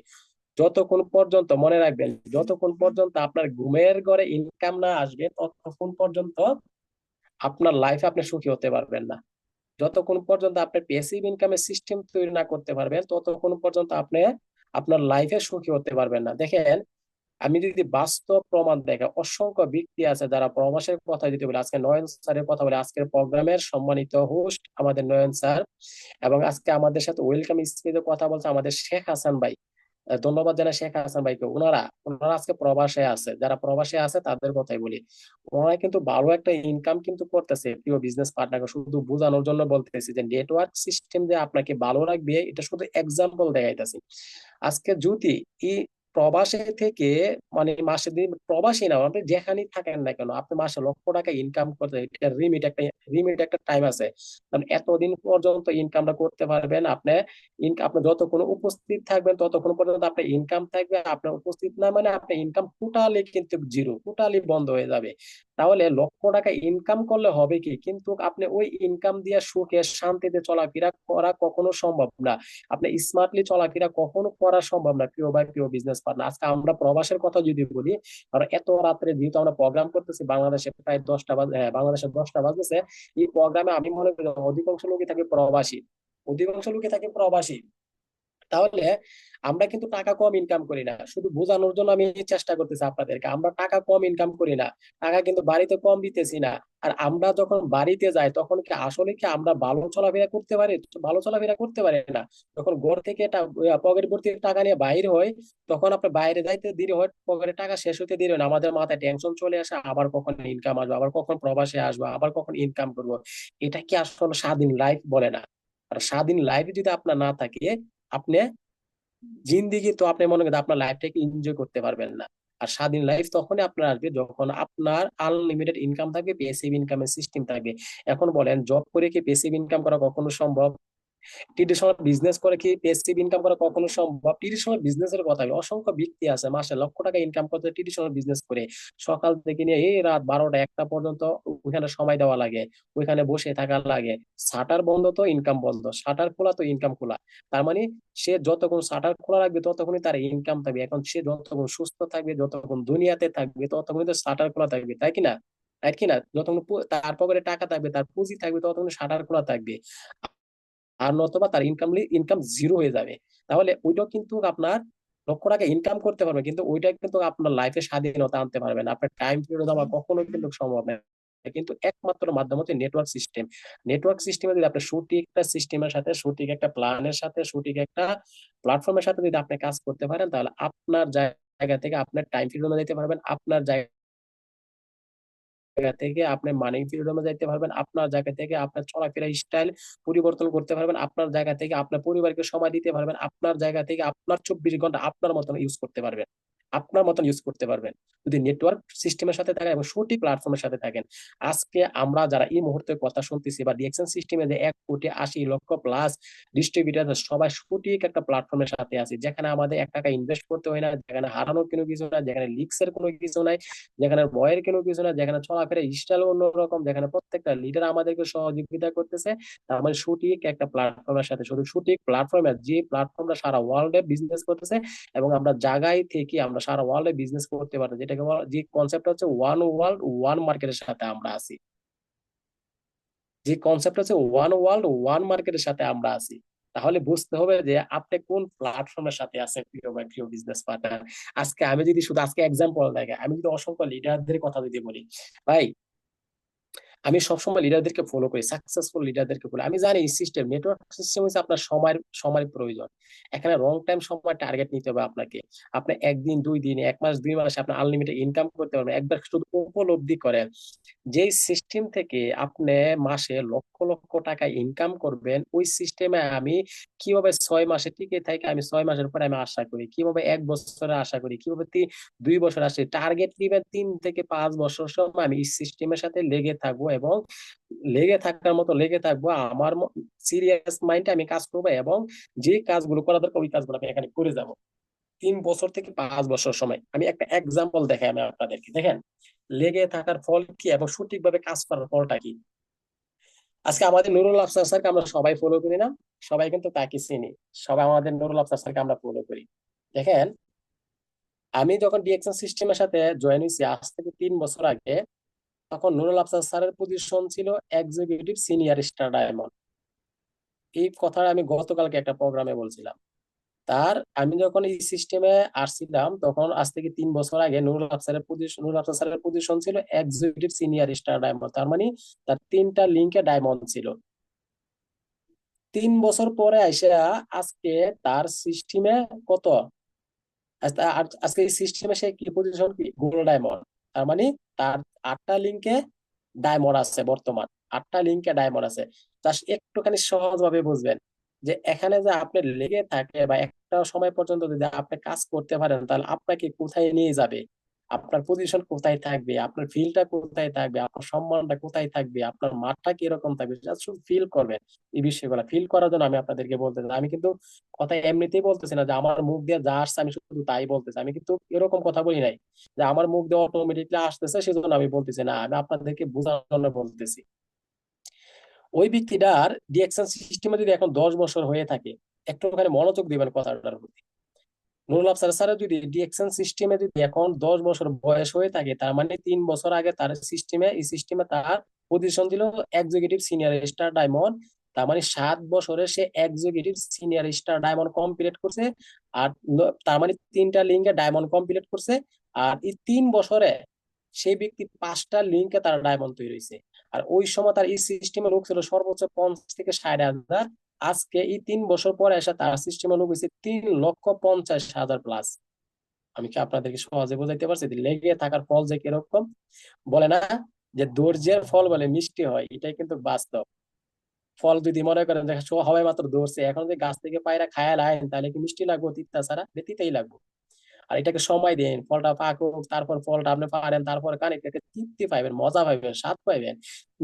যতক্ষণ পর্যন্ত, মনে রাখবেন, যতক্ষণ পর্যন্ত আপনার ঘুমের ঘরে ইনকাম না আসবে, ততক্ষণ পর্যন্ত আপনার লাইফে আপনি সুখী হতে পারবেন না। যতক্ষণ পর্যন্ত আপনি প্যাসিভ ইনকামের সিস্টেম তৈরি না করতে পারবেন, ততক্ষণ পর্যন্ত আপনি আপনার লাইফে সুখী হতে পারবেন না। দেখেন, আমি যদি বাস্তব প্রমাণ দেখে, অসংখ্য ব্যক্তি আছে যারা প্রবাসের কথা যদি বলি, আজকে নয়ন স্যারের কথা বলে, আজকের প্রোগ্রামের সম্মানিত হোস্ট আমাদের নয়ন স্যার, এবং আজকে আমাদের সাথে ওয়েলকাম স্পিচে কথা বলছে আমাদের শেখ হাসান ভাই। ধন্যবাদ জানাই শেখ হাসান ভাইকে। ওনারা ওনারা আজকে প্রবাসে আছে, যারা প্রবাসে আছে তাদের কথাই বলি, ওনারা কিন্তু ভালো একটা ইনকাম কিন্তু করতেছে। প্রিয় বিজনেস পার্টনারকে শুধু বোঝানোর জন্য বলতেছি যে নেটওয়ার্ক সিস্টেম যে আপনাকে ভালো রাখবে, এটা শুধু এক্সাম্পল দেখাইতেছি। আজকে যদি এই প্রবাসে থেকে, মানে মাসে দিন প্রবাসী না, আপনি যেখানেই থাকেন না কেন, আপনি মাসে লক্ষ টাকা ইনকাম করতে, এটা লিমিট একটা টাইম আছে, কারণ এতদিন পর্যন্ত ইনকামটা করতে পারবেন আপনি। আপনি যতক্ষণ উপস্থিত থাকবেন ততক্ষণ পর্যন্ত আপনার ইনকাম থাকবে, আপনার উপস্থিত না মানে আপনার ইনকাম টোটালি কিন্তু জিরো, টোটালি বন্ধ হয়ে যাবে। তাহলে লক্ষ টাকা ইনকাম করলে হবে কি, কিন্তু আপনি ওই ইনকাম দিয়ে সুখে শান্তিতে চলাফেরা করা কখনো সম্ভব না। আপনি স্মার্টলি চলাফেরা কখনো করা সম্ভব না প্রিয় ভাই, প্রিয় বিজনেস পার্টনার। আজকে আমরা প্রবাসের কথা যদি বলি, আর এত রাত্রে যেহেতু আমরা প্রোগ্রাম করতেছি, বাংলাদেশে প্রায় 10টা বাজে, বাংলাদেশে 10টা বাজতেছে, এই প্রোগ্রামে আমি মনে করি অধিকাংশ লোকই থাকে প্রবাসী, অধিকাংশ লোকই থাকে প্রবাসী। তাহলে আমরা কিন্তু টাকা কম ইনকাম করি না, শুধু বোঝানোর জন্য আমি চেষ্টা করতেছি আপনাদেরকে, আমরা টাকা কম ইনকাম করি না, টাকা কিন্তু বাড়িতে কম দিতেছি না। আর আমরা যখন বাড়িতে যাই তখন কি আসলে কি আমরা ভালো চলাফেরা করতে পারি? ভালো চলাফেরা করতে পারি না। যখন ঘর থেকে পকেট ভর্তি টাকা নিয়ে বাইরে হয়, তখন আপনার বাইরে যাইতে দেরি হয়, পকেটে টাকা শেষ হতে দেরি হয় না, আমাদের মাথায় টেনশন চলে আসে, আবার কখন ইনকাম আসবে, আবার কখন প্রবাসে আসবো, আবার কখন ইনকাম করবো। এটা কি আসলে স্বাধীন লাইফ বলে না? আর স্বাধীন লাইফ যদি আপনার না থাকে, আপনি জিন্দিগি তো আপনি মনে করেন আপনার লাইফটাকে এনজয় করতে পারবেন না। আর স্বাধীন লাইফ তখনই আপনার আসবে যখন আপনার আনলিমিটেড ইনকাম থাকবে, পেসিভ ইনকামের সিস্টেম থাকবে। এখন বলেন, জব করে কি পেসিভ ইনকাম করা কখনো সম্ভব? ট্রেডিশনাল বিজনেস করে কি পেসিভ ইনকাম করা কখনো সম্ভব? ট্রেডিশনাল বিজনেসের কথা বলি, অসংখ্য ব্যক্তি আছে মাসে লক্ষ টাকা ইনকাম করতে ট্রেডিশনাল বিজনেস করে, সকাল থেকে নিয়ে এই রাত 12টা 1টা পর্যন্ত ওইখানে সময় দেওয়া লাগে, ওইখানে বসে থাকা লাগে। শাটার বন্ধ তো ইনকাম বন্ধ, শাটার খোলা তো ইনকাম খোলা। তার মানে সে যতক্ষণ শাটার খোলা রাখবে ততক্ষণই তার ইনকাম থাকবে। এখন সে যতক্ষণ সুস্থ থাকবে, যতক্ষণ দুনিয়াতে থাকবে, ততক্ষণই তো শাটার খোলা থাকবে, তাই কিনা? তাই কিনা? যতক্ষণ তার পকেটে টাকা থাকবে, তার পুঁজি থাকবে, ততক্ষণ শাটার খোলা থাকবে। আর নতুবা তার ইনকাম জিরো হয়ে যাবে। তাহলে ওইটাও কিন্তু আপনার লক্ষ টাকা ইনকাম করতে পারবে, কিন্তু ওইটা কিন্তু আপনার লাইফে স্বাধীনতা আনতে পারবে না, আপনার টাইম পিরিয়ড দেওয়া কখনো কিন্তু সম্ভব না। কিন্তু একমাত্র মাধ্যম হচ্ছে নেটওয়ার্ক সিস্টেম। নেটওয়ার্ক সিস্টেমে যদি আপনি সঠিক একটা সিস্টেমের সাথে, সঠিক একটা প্ল্যানের সাথে, সঠিক একটা প্ল্যাটফর্মের সাথে যদি আপনি কাজ করতে পারেন, তাহলে আপনার জায়গা থেকে আপনার টাইম পিরিয়ড দিতে পারবেন, আপনার জায়গা থেকে আপনি মানি ফ্রিডমে যাইতে পারবেন, আপনার জায়গা থেকে আপনার চলাফেরা স্টাইল পরিবর্তন করতে পারবেন, আপনার জায়গা থেকে আপনার পরিবারকে সময় দিতে পারবেন, আপনার জায়গা থেকে আপনার 24 ঘন্টা আপনার মতন ইউজ করতে পারবেন, আপনার মতন ইউজ করতে পারবেন, যদি নেটওয়ার্ক সিস্টেমের সাথে থাকেন এবং সঠিক প্ল্যাটফর্মের সাথে থাকেন। আজকে আমরা যারা এই মুহূর্তে কথা শুনতেছি, বা ডিএক্সএন সিস্টেমে যে 1,80,00,000 প্লাস ডিস্ট্রিবিউটার, সবাই সঠিক একটা প্ল্যাটফর্মের সাথে আছে, যেখানে আমাদের 1 টাকা ইনভেস্ট করতে হয় না, যেখানে হারানোর কোনো কিছু না, যেখানে লিক্সের কোনো কিছু নাই, যেখানে ভয়ের কোনো কিছু না, যেখানে চলাফেরা স্টাইল অন্যরকম, যেখানে প্রত্যেকটা লিডার আমাদেরকে সহযোগিতা করতেছে। তার মানে সঠিক একটা প্ল্যাটফর্মের সাথে, শুধু সঠিক প্ল্যাটফর্মে, যে প্ল্যাটফর্মটা সারা ওয়ার্ল্ডে বিজনেস করতেছে, এবং আমরা জায়গায় থেকে আমরা সারা ওয়ার্ল্ডে বিজনেস করতে পারি, যেটাকে যে কনসেপ্ট হচ্ছে ওয়ান ওয়ার্ল্ড ওয়ান মার্কেটের সাথে আমরা আছি, যে কনসেপ্ট হচ্ছে ওয়ান ওয়ার্ল্ড ওয়ান মার্কেটের সাথে আমরা আছি। তাহলে বুঝতে হবে যে আপনি কোন প্ল্যাটফর্মের সাথে আছেন, প্রিয় ভাই, প্রিয় বিজনেস পার্টনার। আজকে আমি যদি শুধু আজকে এক্সাম্পল দেখে, আমি যদি অসংখ্য লিডারদের কথা যদি বলি, ভাই, আমি সবসময় লিডারদেরকে ফলো করি, সাকসেসফুল লিডারদেরকে ফলো। আমি জানি সিস্টেম, নেটওয়ার্ক সিস্টেম হচ্ছে আপনার সময়ের প্রয়োজন। এখানে রং টাইম সময় টার্গেট নিতে হবে আপনাকে। আপনি 1 দিন 2 দিন 1 মাস 2 মাসে আপনি আনলিমিটেড ইনকাম করতে পারবেন, একবার শুধু উপলব্ধি করেন। যেই সিস্টেম থেকে আপনি মাসে লক্ষ লক্ষ টাকা ইনকাম করবেন, ওই সিস্টেমে আমি কিভাবে 6 মাসে টিকে থাকি, আমি 6 মাসের পরে আমি আশা করি, কিভাবে 1 বছরে আশা করি, কিভাবে 2 বছর আসে, টার্গেট নিবেন 3 থেকে 5 বছর সময় আমি এই সিস্টেমের সাথে লেগে থাকবো, এবং লেগে থাকার মতো লেগে থাকবো, আমার সিরিয়াস মাইন্ডে আমি কাজ করবো, এবং যে কাজগুলো করা দরকার ওই কাজগুলো আমি এখানে করে যাব। 3 বছর থেকে 5 বছর সময়, আমি একটা এক্সাম্পল দেখাই আমি আপনাদেরকে, দেখেন লেগে থাকার ফল কি এবং সঠিকভাবে কাজ করার ফলটা কি। আজকে আমাদের নুরুল আফসার স্যারকে আমরা সবাই ফলো করি না? সবাই কিন্তু তাকে চিনি, সবাই আমাদের নুরুল আফসার স্যারকে আমরা ফলো করি। দেখেন, আমি যখন ডিএক্সএন সিস্টেমের সাথে জয়েন হয়েছি আজ থেকে 3 বছর আগে, তখন নুরুল আফসার স্যারের পজিশন ছিল এক্সিকিউটিভ সিনিয়র স্টার ডায়মন্ড। এই কথাটা আমি গতকালকে একটা প্রোগ্রামে বলছিলাম। আমি যখন এই সিস্টেমে আসছিলাম, তখন আজ থেকে 3 বছর আগে নুরুল আফসার স্যারের পজিশন ছিল এক্সিকিউটিভ সিনিয়র স্টার ডায়মন্ড। তার মানে তার 3টা লিঙ্কে ডায়মন্ড ছিল। 3 বছর পরে এসে আজকে তার সিস্টেমে কত, আজকে এই সিস্টেমে সে কি পজিশন, কি গোল্ড ডায়মন্ড। তার মানে তার 8টা লিঙ্কে ডায়মন্ড আছে বর্তমান, 8টা লিঙ্কে ডায়মন্ড আছে। জাস্ট একটুখানি সহজ ভাবে বুঝবেন যে এখানে যে আপনি লেগে থাকে, বা একটা সময় পর্যন্ত যদি আপনি কাজ করতে পারেন, তাহলে আপনাকে কোথায় নিয়ে যাবে, আপনার পজিশন কোথায় থাকবে, আপনার ফিলটা কোথায় থাকবে, আপনার সম্মানটা কোথায় থাকবে, আপনার মাঠটা কিরকম থাকবে, জাস্ট শুধু ফিল করবেন। এই বিষয়গুলো ফিল করার জন্য আমি আপনাদেরকে বলতে চাই। আমি কিন্তু কথা এমনিতেই বলতেছি না যে আমার মুখ দিয়ে যা আসছে আমি শুধু তাই বলতেছি, আমি কিন্তু এরকম কথা বলি নাই যে আমার মুখ দিয়ে অটোমেটিকলি আসতেছে সেজন্য আমি বলতেছি না, আমি আপনাদেরকে বোঝানোর জন্য বলতেছি। ওই ব্যক্তিটার ডিএকশন সিস্টেমে যদি এখন 10 বছর হয়ে থাকে, একটুখানি মনোযোগ দিবেন কথাটার প্রতি। নুরুল আফসার স্যারের যদি ডিএকশন সিস্টেমে যদি এখন 10 বছর বয়স হয়ে থাকে, তার মানে 3 বছর আগে তার এই সিস্টেমে তার পজিশন ছিল এক্সিকিউটিভ সিনিয়র স্টার ডায়মন্ড। তার মানে 7 বছরে সে executive senior star diamond complete করছে। আর তার মানে 3টা লিঙ্কে ডায়মন্ড কমপ্লিট করছে। আর এই 3 বছরে সেই ব্যক্তি 5টা লিঙ্কে তার ডায়মন্ড তৈরি হয়েছে। আর ওই সময় তার এই সিস্টেমে লোক ছিল সর্বোচ্চ 50 থেকে 60 হাজার। আজকে এই 3 বছর পরে এসে তার সিস্টেমে লোক হয়েছে 3,50,000 প্লাস। আমি কি আপনাদেরকে সহজে বোঝাইতে পারছি যে লেগে থাকার ফল যে কিরকম? বলে না যে ধৈর্যের ফল বলে মিষ্টি হয়, এটাই কিন্তু বাস্তব। ফল যদি মনে করেন যে সবাই মাত্র ধরছে, এখন যদি গাছ থেকে পায়রা খায়া লাইন, তাহলে কি মিষ্টি লাগবে? তিতা ছাড়া তিতাই লাগবে। আর এটাকে সময় দিন, ফলটা পাকুক, তারপর ফলটা আপনি পারেন, তারপর কানে এটাকে তৃপ্তি পাইবেন, মজা পাইবেন, স্বাদ পাইবেন।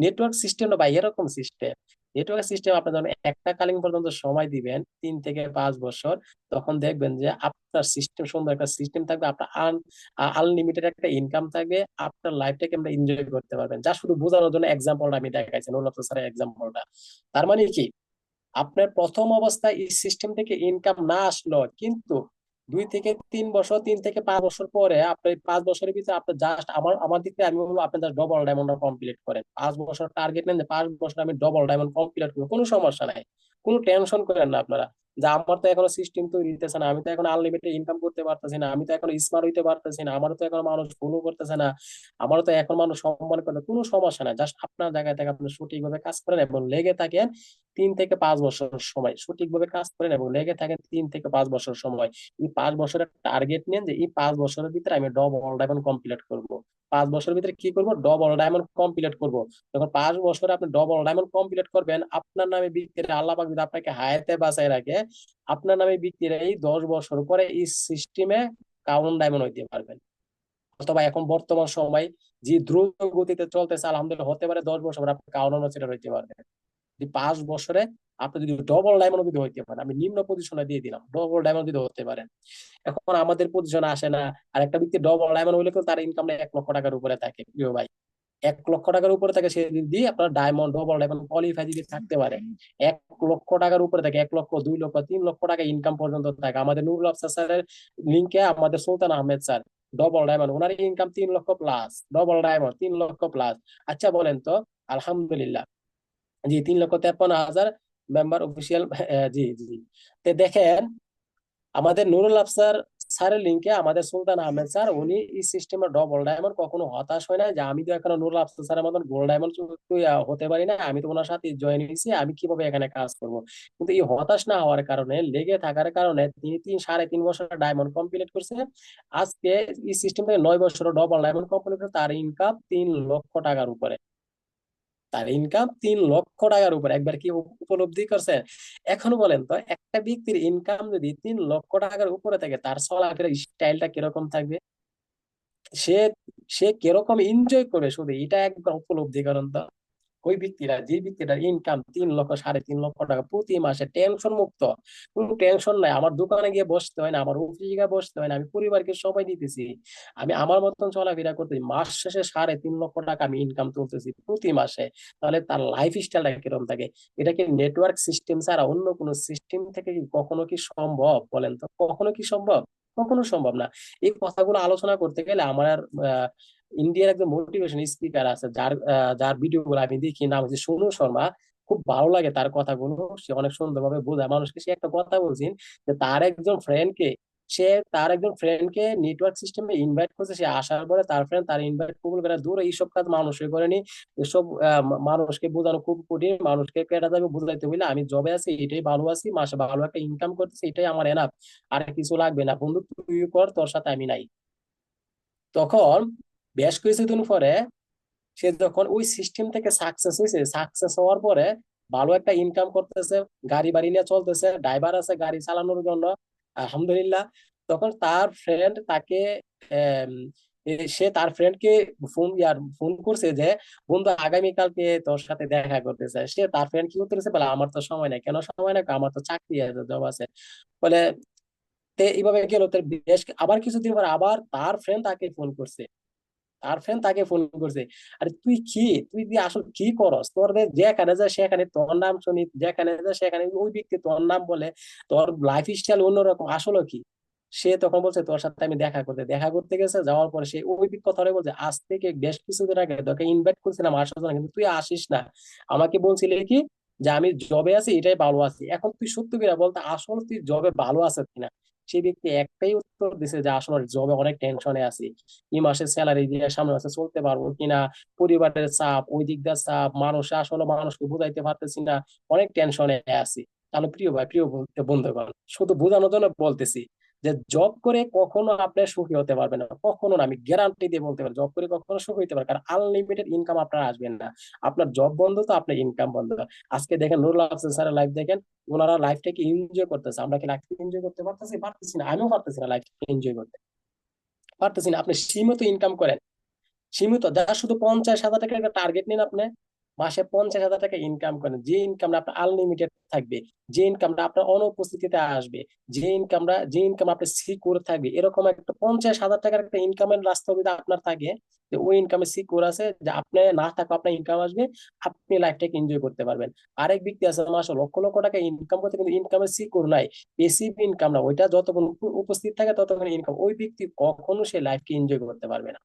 নেটওয়ার্ক সিস্টেমটা ভাই এরকম সিস্টেম। নেটওয়ার্ক সিস্টেম আপনি যখন একটা কালীন পর্যন্ত সময় দিবেন, 3 থেকে 5 বছর, তখন দেখবেন যে আপনার সিস্টেম সুন্দর একটা সিস্টেম থাকবে, আপনার আনলিমিটেড একটা ইনকাম থাকবে, আপনার লাইফটাকে আমরা এনজয় করতে পারবেন। যা শুধু বোঝানোর জন্য এক্সাম্পলটা আমি দেখাইছি, নুরুল স্যারের এক্সাম্পলটা। তার মানে কি, আপনার প্রথম অবস্থায় এই সিস্টেম থেকে ইনকাম না আসলো, কিন্তু 2 থেকে 3 বছর, 3 থেকে 5 বছর পরে, আপনার 5 বছরের ভিতরে আপনার জাস্ট আমার দিক থেকে আমি বলবো আপনি জাস্ট ডবল ডায়মন্ড কমপ্লিট করেন। 5 বছর টার্গেট নেন যে 5 বছর আমি ডবল ডায়মন্ড কমপ্লিট করবো, কোনো সমস্যা নাই। কোনো টেনশন করেন না আপনারা যে আমার তো এখনো সিস্টেম তৈরি হইতেছে না, আমি তো এখন আনলিমিটেড ইনকাম করতে পারতেছি না, আমি তো এখন স্মার্ট হইতে পারতেছি না, আমারও তো এখন মানুষ ফলো করতেছে না, আমারও তো এখন মানুষ সম্মান করে না। কোনো সমস্যা নাই, জাস্ট আপনার জায়গায় থেকে আপনি সঠিকভাবে কাজ করেন এবং লেগে থাকেন। 3 থেকে 5 বছর সময় সঠিকভাবে কাজ করেন এবং লেগে থাকেন 3 থেকে 5 বছর সময়। এই 5 বছরের টার্গেট নেন যে এই 5 বছরের ভিতরে আমি ডবল ডায়মন্ড কমপ্লিট করব। 5 বছরের ভিতরে কি করব? ডবল ডায়মন্ড কমপ্লিট করব। যখন 5 বছরে আপনি ডবল ডায়মন্ড কমপ্লিট করবেন, আপনার নামে বিক্রির আল্লাহ পাক যদি আপনাকে হায়াতে বাঁচায় রাখে, আপনার নামে বিক্রির এই 10 বছর পরে এই সিস্টেমে কাউন্ট ডায়মন্ড হইতে পারবেন। অথবা এখন বর্তমান সময় যে দ্রুত গতিতে চলতেছে, আলহামদুলিল্লাহ হতে পারে 10 বছর পরে আপনি কাউন্ট হইতে পারবেন। 5 বছরে আপনি যদি ডবল ডায়মন্ড যদি হইতে পারেন, আমি নিম্ন পজিশনে দিয়ে দিলাম, ডবল ডায়মন্ড যদি হতে পারেন। এখন আমাদের পজিশনে আসে না। আর একটা ব্যক্তি ডবল ডায়মন্ড হইলে কিন্তু তার ইনকামটা 1 লক্ষ টাকার উপরে থাকে প্রিয় ভাই। 1 লক্ষ টাকার উপরে থাকে, সে যদি আপনার ডায়মন্ড ডবল ডায়মন্ড কোয়ালিফাই যদি থাকতে পারে, 1 লক্ষ টাকার উপরে থাকে, 1 লক্ষ, 2 লক্ষ, 3 লক্ষ টাকা ইনকাম পর্যন্ত থাকে। আমাদের নুরুল আফসার স্যারের লিঙ্কে আমাদের সুলতান আহমেদ স্যার ডবল ডায়মন্ড, ওনার ইনকাম 3 লক্ষ প্লাস, ডবল ডায়মন্ড 3 লক্ষ প্লাস। আচ্ছা বলেন তো, আলহামদুলিল্লাহ। জি, 3,53,000 মেম্বার অফিসিয়াল। জি জি। তো দেখেন, আমাদের নুরুল আফসার স্যারের লিঙ্কে আমাদের সুলতান আহমেদ স্যার, উনি এই সিস্টেমে ডবল ডায়মন্ড কখনো হতাশ হয় না যে আমি তো এখনো নুরুল আফসার স্যারের মতন গোল্ড ডায়মন্ড হতে পারি না, আমি তো ওনার সাথে জয়েন হয়েছি, আমি কিভাবে এখানে কাজ করব। কিন্তু এই হতাশ না হওয়ার কারণে, লেগে থাকার কারণে তিনি 3 সাড়ে 3 বছর ডায়মন্ড কমপ্লিট করছে। আজকে এই সিস্টেম থেকে 9 বছর ডবল ডায়মন্ড কমপ্লিট করে তার ইনকাম 3 লক্ষ টাকার উপরে। তার ইনকাম 3 লক্ষ টাকার উপর, একবার কি উপলব্ধি করছেন? এখন বলেন তো, একটা ব্যক্তির ইনকাম যদি 3 লক্ষ টাকার উপরে থাকে, তার চলাফেরার স্টাইলটা কিরকম থাকবে? সে সে কিরকম এনজয় করবে, শুধু এটা একবার উপলব্ধি করেন তো। ওই ব্যক্তিরা, যে ব্যক্তিটার ইনকাম 3 লক্ষ, সাড়ে 3 লক্ষ টাকা প্রতি মাসে, টেনশন মুক্ত, কোনো টেনশন নাই, আমার দোকানে গিয়ে বসতে হয় না, আমার অফিসে গিয়ে বসতে হয় না, আমি পরিবারকে সময় দিতেছি, আমি আমার মতন চলাফেরা করতেছি, মাস শেষে 3.5 লক্ষ টাকা আমি ইনকাম তুলতেছি প্রতি মাসে। তাহলে তার লাইফ স্টাইলটা কিরকম থাকে? এটা কি নেটওয়ার্ক সিস্টেম ছাড়া অন্য কোনো সিস্টেম থেকে কি কখনো কি সম্ভব? বলেন তো, কখনো কি সম্ভব? কখনো সম্ভব না। এই কথাগুলো আলোচনা করতে গেলে আমার ইন্ডিয়ার একজন মোটিভেশন স্পিকার আছে, যার ভিডিও গুলো আমি দেখি, নাম হচ্ছে সোনু শর্মা। খুব ভালো লাগে তার কথাগুলো, সে অনেক সুন্দরভাবে বোঝায় মানুষকে। সে একটা কথা বলছেন যে তার একজন ফ্রেন্ডকে নেটওয়ার্ক সিস্টেমে ইনভাইট করছে, সে আসার পরে তার ফ্রেন্ড তার ইনভাইট কবুল করে, দূর এইসব কাজ মানুষে করেনি। এসব মানুষকে বোঝানো খুব কঠিন, মানুষকে কেটা যাবে বুঝাইতে হইলে আমি জবে আছি, এটাই ভালো আছি, মাসে ভালো একটা ইনকাম করতেছি, এটাই আমার এনাফ, আর কিছু লাগবে না, বন্ধু তুই কর, তোর সাথে আমি নাই। তখন বেশ কিছুদিন পরে সে যখন ওই সিস্টেম থেকে সাকসেস হয়েছে, সাকসেস হওয়ার পরে ভালো একটা ইনকাম করতেছে, গাড়ি বাড়ি নিয়ে চলতেছে, ড্রাইভার আছে গাড়ি চালানোর জন্য, আলহামদুলিল্লাহ। তখন তার ফ্রেন্ড তাকে আম, সে তার ফ্রেন্ডকে ফোন করছে যে বন্ধু আগামীকালকে তোর সাথে দেখা করতে চায়। সে তার ফ্রেন্ড কি করতেছে বলে, আমার তো সময় নাই। কেন সময় নাই? আমার তো চাকরি আছে, জব আছে। বলে, তে এইভাবে গেল। বেশ আবার কিছুদিন পর আবার তার ফ্রেন্ড তাকে ফোন করছে, আরে তুই কি, তুই দিয়ে আসলে কি করস? তোর যেখানে যা সেখানে তোর নাম শুনি, যেখানে যা সেখানে ওই ব্যক্তি তোর নাম বলে, তোর লাইফ স্টাইল অন্যরকম, আসলে কি? সে তখন বলছে তোর সাথে আমি দেখা করতে গেছে, যাওয়ার পরে সে ওই কথা বলছে, আজ থেকে বেশ কিছুদিন আগে তোকে ইনভাইট করছিলাম আসার জন্য, কিন্তু তুই আসিস না। আমাকে বলছিলে কি যে আমি জবে আছি এটাই ভালো আছি। এখন তুই সত্যি করে বলতে আসলে তুই জবে ভালো আছে কিনা। সেই ব্যক্তি একটাই উত্তর দিছে যে আসলে জবে অনেক টেনশনে আছি, এই মাসের স্যালারি দিয়ে সামনে মাসে চলতে পারবো কিনা, পরিবারের চাপ, ওই দিক দিয়ে চাপ, মানুষ আসলে মানুষকে বুঝাইতে পারতেছি না, অনেক টেনশনে আছি। তাহলে প্রিয় ভাই, প্রিয় বন্ধুগণ, শুধু বোঝানোর জন্য বলতেছি যে জব করে কখনো আপনি সুখী হতে পারবেন না, কখনো না। আমি গ্যারান্টি দিয়ে বলতে পারি জব করে কখনো সুখী হতে পারবেন, কারণ আনলিমিটেড ইনকাম আপনার আসবেন না। আপনার জব বন্ধ তো আপনার ইনকাম বন্ধ। আজকে দেখেন নুরুল হাসান স্যারের লাইফ দেখেন, ওনারা লাইফটাকে এনজয় করতেছে। আমরা কি লাইফকে এনজয় করতে পারতেছি? পারতেছি না, আমিও পারতেছি না লাইফকে এনজয় করতে, পারতেছি না। আপনি সীমিত ইনকাম করেন, সীমিত, যা শুধু 50,000 টাকার একটা টার্গেট নিন আপনি, মাসে 50,000 টাকা ইনকাম করেন, যে ইনকামটা আপনার আনলিমিটেড থাকবে, যে ইনকামটা আপনার অনুপস্থিতিতে আসবে, যে ইনকাম আপনার সিকিউর থাকবে, এরকম একটা 50,000 টাকার একটা ইনকামের রাস্তা যদি আপনার থাকে, যে ওই ইনকামে সিকিউর আছে, যে আপনি না থাকলে আপনার ইনকাম আসবে, আপনি লাইফটাকে এনজয় করতে পারবেন। আরেক ব্যক্তি আছে মাসে লক্ষ লক্ষ টাকা ইনকাম করতে, কিন্তু ইনকামের সিকিউর নাই, পেসিভ ইনকাম না, ওইটা যতক্ষণ উপস্থিত থাকে ততক্ষণ ইনকাম, ওই ব্যক্তি কখনো সে লাইফকে এনজয় করতে পারবে না,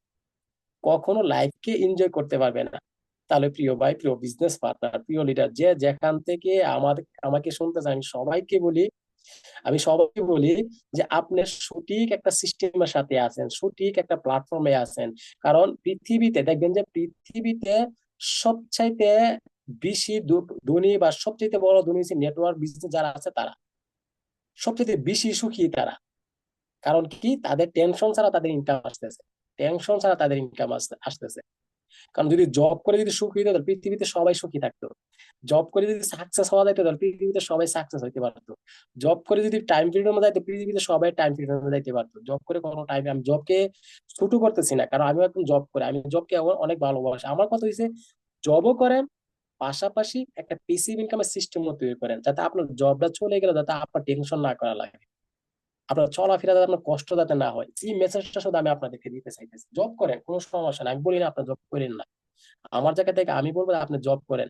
কখনো লাইফকে এনজয় করতে পারবে না। তাহলে প্রিয় ভাই, প্রিয় বিজনেস পার্টনার, প্রিয় লিডার, যে যেখান থেকে আমাকে শুনতে চান, আমি সবাইকে বলি যে আপনি সঠিক একটা সিস্টেমের সাথে আছেন, সঠিক একটা প্ল্যাটফর্মে আছেন। কারণ পৃথিবীতে দেখবেন যে পৃথিবীতে সবচাইতে বেশি ধনী বা সবচাইতে বড় ধনী নেটওয়ার্ক বিজনেস যারা আছে, তারা সবচাইতে বেশি সুখী তারা। কারণ কি, তাদের টেনশন ছাড়া তাদের ইনকাম আসতেছে, টেনশন ছাড়া তাদের ইনকাম আসতেছে। কারণ যদি জব করে যদি সুখী হতো, তাহলে পৃথিবীতে সবাই সুখী থাকতো। জব করে যদি সাকসেস হওয়া যেত, তাহলে পৃথিবীতে সবাই সাকসেস হইতে পারতো। জব করে যদি টাইম ফ্রিডমে যাইতো, পৃথিবীতে সবাই টাইম ফ্রিডমে যাইতে পারতো। জব করে কোনো টাইমে, আমি জবকে ছোট করতেছি না, কারণ আমিও একদম জব করে, আমি জবকে অনেক ভালোবাসি। আমার কথা হয়েছে, জবও করেন, পাশাপাশি একটা পেসিভ ইনকামের সিস্টেম তৈরি করেন, যাতে আপনার জবটা চলে গেলে যাতে আপনার টেনশন না করা লাগে, আপনার চলাফেরা যাতে আপনার কষ্ট যাতে না হয়। এই মেসেজটা শুধু আমি আপনাদেরকে দিতে চাইতেছি। জব করেন, কোনো সমস্যা নাই, আমি বলি না আপনার জব করেন না। আমার জায়গা থেকে আমি বলবো যে আপনি জব করেন,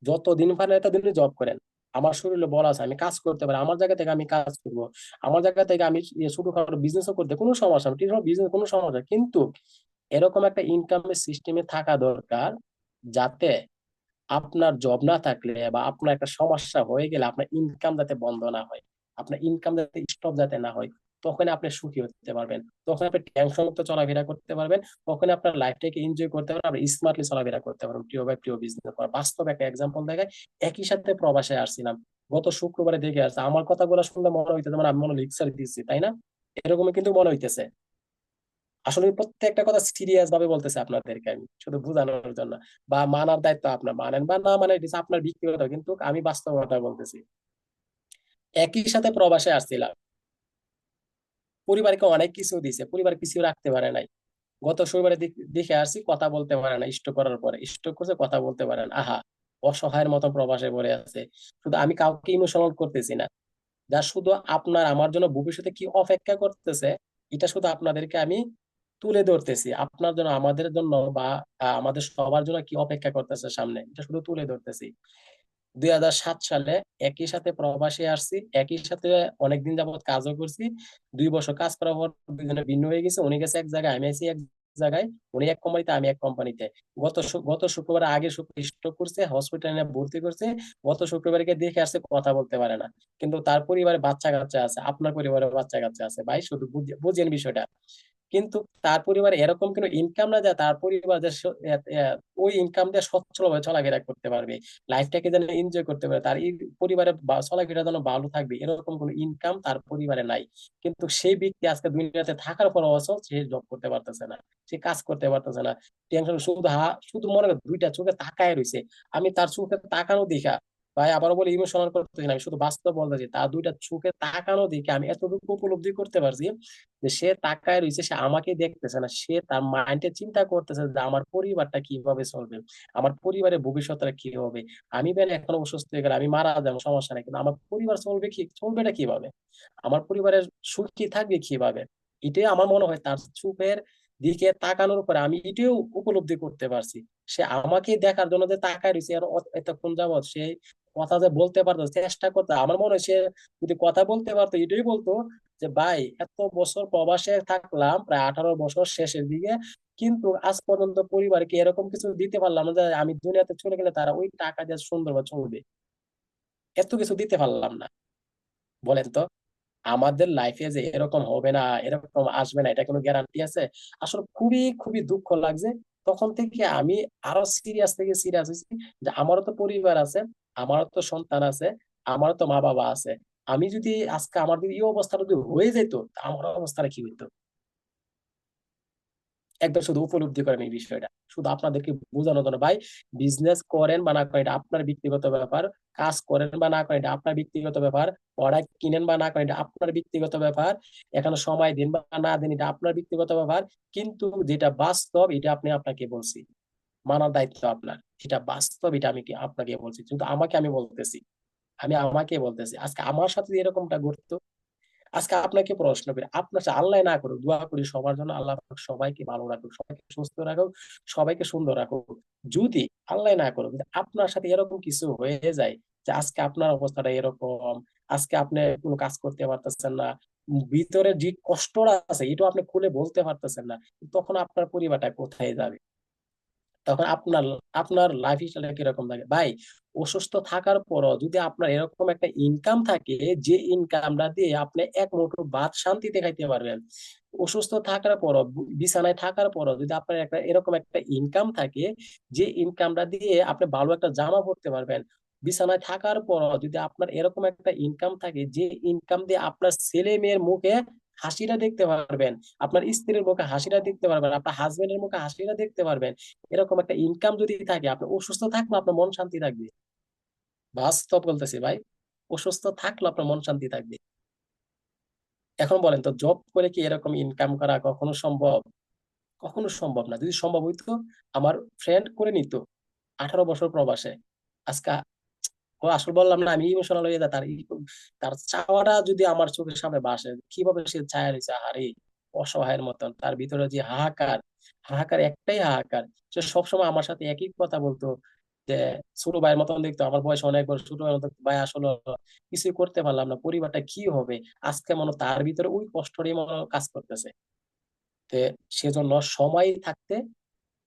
যতদিন পারেন এতদিন জব করেন। আমার শরীরে বলা আছে, আমি কাজ করতে পারি, আমার জায়গা থেকে আমি কাজ করবো। আমার জায়গা থেকে আমি ছোটখাটো বিজনেসও করতে কোনো সমস্যা নেই, বিজনেস কোনো সমস্যা, কিন্তু এরকম একটা ইনকামের সিস্টেমে থাকা দরকার, যাতে আপনার জব না থাকলে বা আপনার একটা সমস্যা হয়ে গেলে আপনার ইনকাম যাতে বন্ধ না হয়, আপনার ইনকাম যাতে স্টপ যাতে না হয়, তখন আপনি সুখী হতে পারবেন, তখন আপনি টেনশন মুক্ত চলাফেরা করতে পারবেন, তখন আপনার লাইফটাকে এনজয় করতে পারবেন, আপনি স্মার্টলি চলাফেরা করতে পারবেন। প্রিয় ভাই, প্রিয় বিজনেস, বাস্তব একটা এক্সাম্পল দেখায়। একই সাথে প্রবাসে আসছিলাম, গত শুক্রবারে দেখে আসছে, আমার কথাগুলো শুনলে মনে হইতেছে মানে আমি মনে লেকচার দিচ্ছি, তাই না? এরকমই কিন্তু মনে হইতেছে। আসলে প্রত্যেকটা কথা সিরিয়াস ভাবে বলতেছে আপনাদেরকে, আমি শুধু বোঝানোর জন্য, বা মানার দায়িত্ব আপনার, মানেন বা না মানে এটা আপনার ব্যক্তিগত, কিন্তু আমি বাস্তবতা বলতেছি। একই সাথে প্রবাসে আসছিলাম, পরিবারকে অনেক কিছু দিছে, পরিবার কিছু রাখতে পারে নাই। গত শনিবারে দেখে আসছি, কথা বলতে পারে না, স্ট্রোক করার পরে, স্ট্রোক করছে, কথা বলতে পারে না। আহা, অসহায়ের মতো প্রবাসে পড়ে আছে। শুধু আমি কাউকে ইমোশনাল করতেছি না, যা শুধু আপনার আমার জন্য ভবিষ্যতে কি অপেক্ষা করতেছে, এটা শুধু আপনাদেরকে আমি তুলে ধরতেছি। আপনার জন্য, আমাদের জন্য, বা আমাদের সবার জন্য কি অপেক্ষা করতেছে সামনে, এটা শুধু তুলে ধরতেছি। 2007 সালে একই সাথে প্রবাসে আসছি, একই সাথে অনেকদিন যাবত কাজও করছি। 2 বছর কাজ করার পর দুজনে ভিন্ন হয়ে গেছে, উনি গেছে এক জায়গায়, আমি আছি এক জায়গায়, উনি এক কোম্পানিতে, আমি এক কোম্পানিতে। গত শুক্রবার আগে স্ট্রোক করছে, হসপিটালে ভর্তি করছে। গত শুক্রবারকে দেখে আসছে, কথা বলতে পারে না, কিন্তু তার পরিবারে বাচ্চা কাচ্চা আছে, আপনার পরিবারে বাচ্চা কাচ্চা আছে। ভাই শুধু বুঝেন বিষয়টা। কিন্তু তার পরিবারে এরকম কোনো ইনকাম না যে তার পরিবার যে ওই ইনকাম দিয়ে সচ্ছলভাবে চলাফেরা করতে পারবে, লাইফটাকে যেন এনজয় করতে পারে, তার এই পরিবারের চলাফেরা যেন ভালো থাকবে, এরকম কোনো ইনকাম তার পরিবারে নাই। কিন্তু সেই ব্যক্তি আজকে দুনিয়াতে থাকার পর অবশ্য সে জব করতে পারতেছে না, সে কাজ করতে পারতেছে না। টেনশন, শুধু মনে করে দুইটা চোখে তাকায় রয়েছে। আমি তার চোখে তাকানো দেখা, ভাই আবারও বলে ইমোশনাল করতেছি না, আমি শুধু বাস্তব বলতেছি, তার দুইটা চোখে তাকানো দেখে আমি এতটুকু উপলব্ধি করতে পারছি যে সে তাকায় রয়েছে, সে আমাকে দেখতেছে না, সে তার মাইন্ডে চিন্তা করতেছে যে আমার পরিবারটা কিভাবে চলবে, আমার পরিবারের ভবিষ্যৎটা কি হবে। আমি বেন এখন অসুস্থ হয়ে গেলে, আমি মারা যাবো, সমস্যা নাই, কিন্তু আমার পরিবার চলবেটা কিভাবে, আমার পরিবারের সুখী থাকবে কিভাবে। এটাই আমার মনে হয় তার চোখের দিকে তাকানোর পরে আমি এটাও উপলব্ধি করতে পারছি। সে আমাকে দেখার জন্য যে তাকায় রয়েছে, আর এতক্ষণ যাবত সে কথা যে বলতে পারতো, চেষ্টা করতো, আমার মনে হয় সে যদি কথা বলতে পারতো, এটাই বলতো যে ভাই, এত বছর প্রবাসে থাকলাম, প্রায় 18 বছর শেষের দিকে, কিন্তু আজ পর্যন্ত পরিবারকে এরকম কিছু দিতে পারলাম না যে আমি দুনিয়াতে চলে গেলে তারা ওই টাকা দিয়ে সুন্দরভাবে চলবে। এত কিছু দিতে পারলাম না, বলেন তো আমাদের লাইফে যে এরকম হবে না, এরকম আসবে না, এটা কোনো গ্যারান্টি আছে? আসলে খুবই খুবই দুঃখ লাগছে। তখন থেকে আমি আরো সিরিয়াস থেকে সিরিয়াস হয়েছি যে আমারও তো পরিবার আছে, আমারও তো সন্তান আছে, আমারও তো মা বাবা আছে। আমি যদি আজকে আমার যদি এই অবস্থাটা যদি হয়ে যেত, আমার অবস্থাটা কি হইতো? একদম শুধু উপলব্ধি করেন এই বিষয়টা, শুধু আপনাদেরকে বোঝানোর জন্য ভাই। বিজনেস করেন বা না করেন এটা আপনার ব্যক্তিগত ব্যাপার, কাজ করেন বা না করেন এটা আপনার ব্যক্তিগত ব্যাপার, পড়া কিনেন বা না করেন এটা আপনার ব্যক্তিগত ব্যাপার, এখানে সময় দিন বা না দিন এটা আপনার ব্যক্তিগত ব্যাপার। কিন্তু যেটা বাস্তব এটা আপনি আপনাকে বলছি, মানার দায়িত্ব আপনার। এটা বাস্তব, এটা আমি আপনাকে বলছি, কিন্তু আমি বলতেছি, আমি আমাকে বলতেছি আজকে আমার সাথে যদি এরকমটা ঘটতো। আজকে আপনাকে প্রশ্ন করি, আপনার সাথে আল্লাহ না করুক, দোয়া করি সবার জন্য, আল্লাহ পাক সবাইকে ভালো রাখুক, সবাইকে সুস্থ রাখুক, সবাইকে সুন্দর রাখুক। যদি আল্লাহ না করুক, যদি আপনার সাথে এরকম কিছু হয়ে যায় যে আজকে আপনার অবস্থাটা এরকম, আজকে আপনি কোনো কাজ করতে পারতেছেন না, ভিতরে যে কষ্টটা আছে এটাও আপনি খুলে বলতে পারতেছেন না, তখন আপনার পরিবারটা কোথায় যাবে? তখন আপনার আপনার লাইফ স্টাইলটা কিরকম থাকে ভাই? অসুস্থ থাকার পরও যদি আপনার এরকম একটা ইনকাম থাকে, যে ইনকামটা দিয়ে আপনি এক মুঠো ভাত শান্তিতে খাইতে পারবেন, অসুস্থ থাকার পরও বিছানায় থাকার পরও যদি আপনার একটা এরকম একটা ইনকাম থাকে, যে ইনকামটা দিয়ে আপনি ভালো একটা জামা পরতে পারবেন, বিছানায় থাকার পরও যদি আপনার এরকম একটা ইনকাম থাকে, যে ইনকাম দিয়ে আপনার ছেলে মেয়ের মুখে হাসিটা দেখতে পারবেন, আপনার স্ত্রীর মুখে হাসিটা দেখতে পারবেন, আপনার হাজবেন্ডের মুখে হাসিটা দেখতে পারবেন, এরকম একটা ইনকাম যদি থাকে, আপনি অসুস্থ থাকলে আপনার মন শান্তি থাকবে। বাস্তব বলতেছি ভাই, অসুস্থ থাকলে আপনার মন শান্তি থাকবে। এখন বলেন তো, জব করে কি এরকম ইনকাম করা কখনো সম্ভব? কখনো সম্ভব না। যদি সম্ভব হইতো, আমার ফ্রেন্ড করে নিত 18 বছর প্রবাসে। আজকে ও আসল বললাম না, আমি ইমোশনাল হয়ে যায়, তার চাওয়াটা যদি আমার চোখের সামনে ভাসে, কিভাবে সে চায় রয়েছে, আরে অসহায়ের মতন, তার ভিতরে যে হাহাকার, হাহাকার একটাই হাহাকার। সে সবসময় আমার সাথে একই কথা বলতো যে ছোট ভাইয়ের মতন দেখতো, আমার বয়স অনেক বড়, ছোট ভাইয়ের মতন, ভাই আসলে কিছুই করতে পারলাম না, পরিবারটা কি হবে। আজকে মনে হয় তার ভিতরে ওই কষ্টটাই মনে হয় কাজ করতেছে। তো সেজন্য সময় থাকতে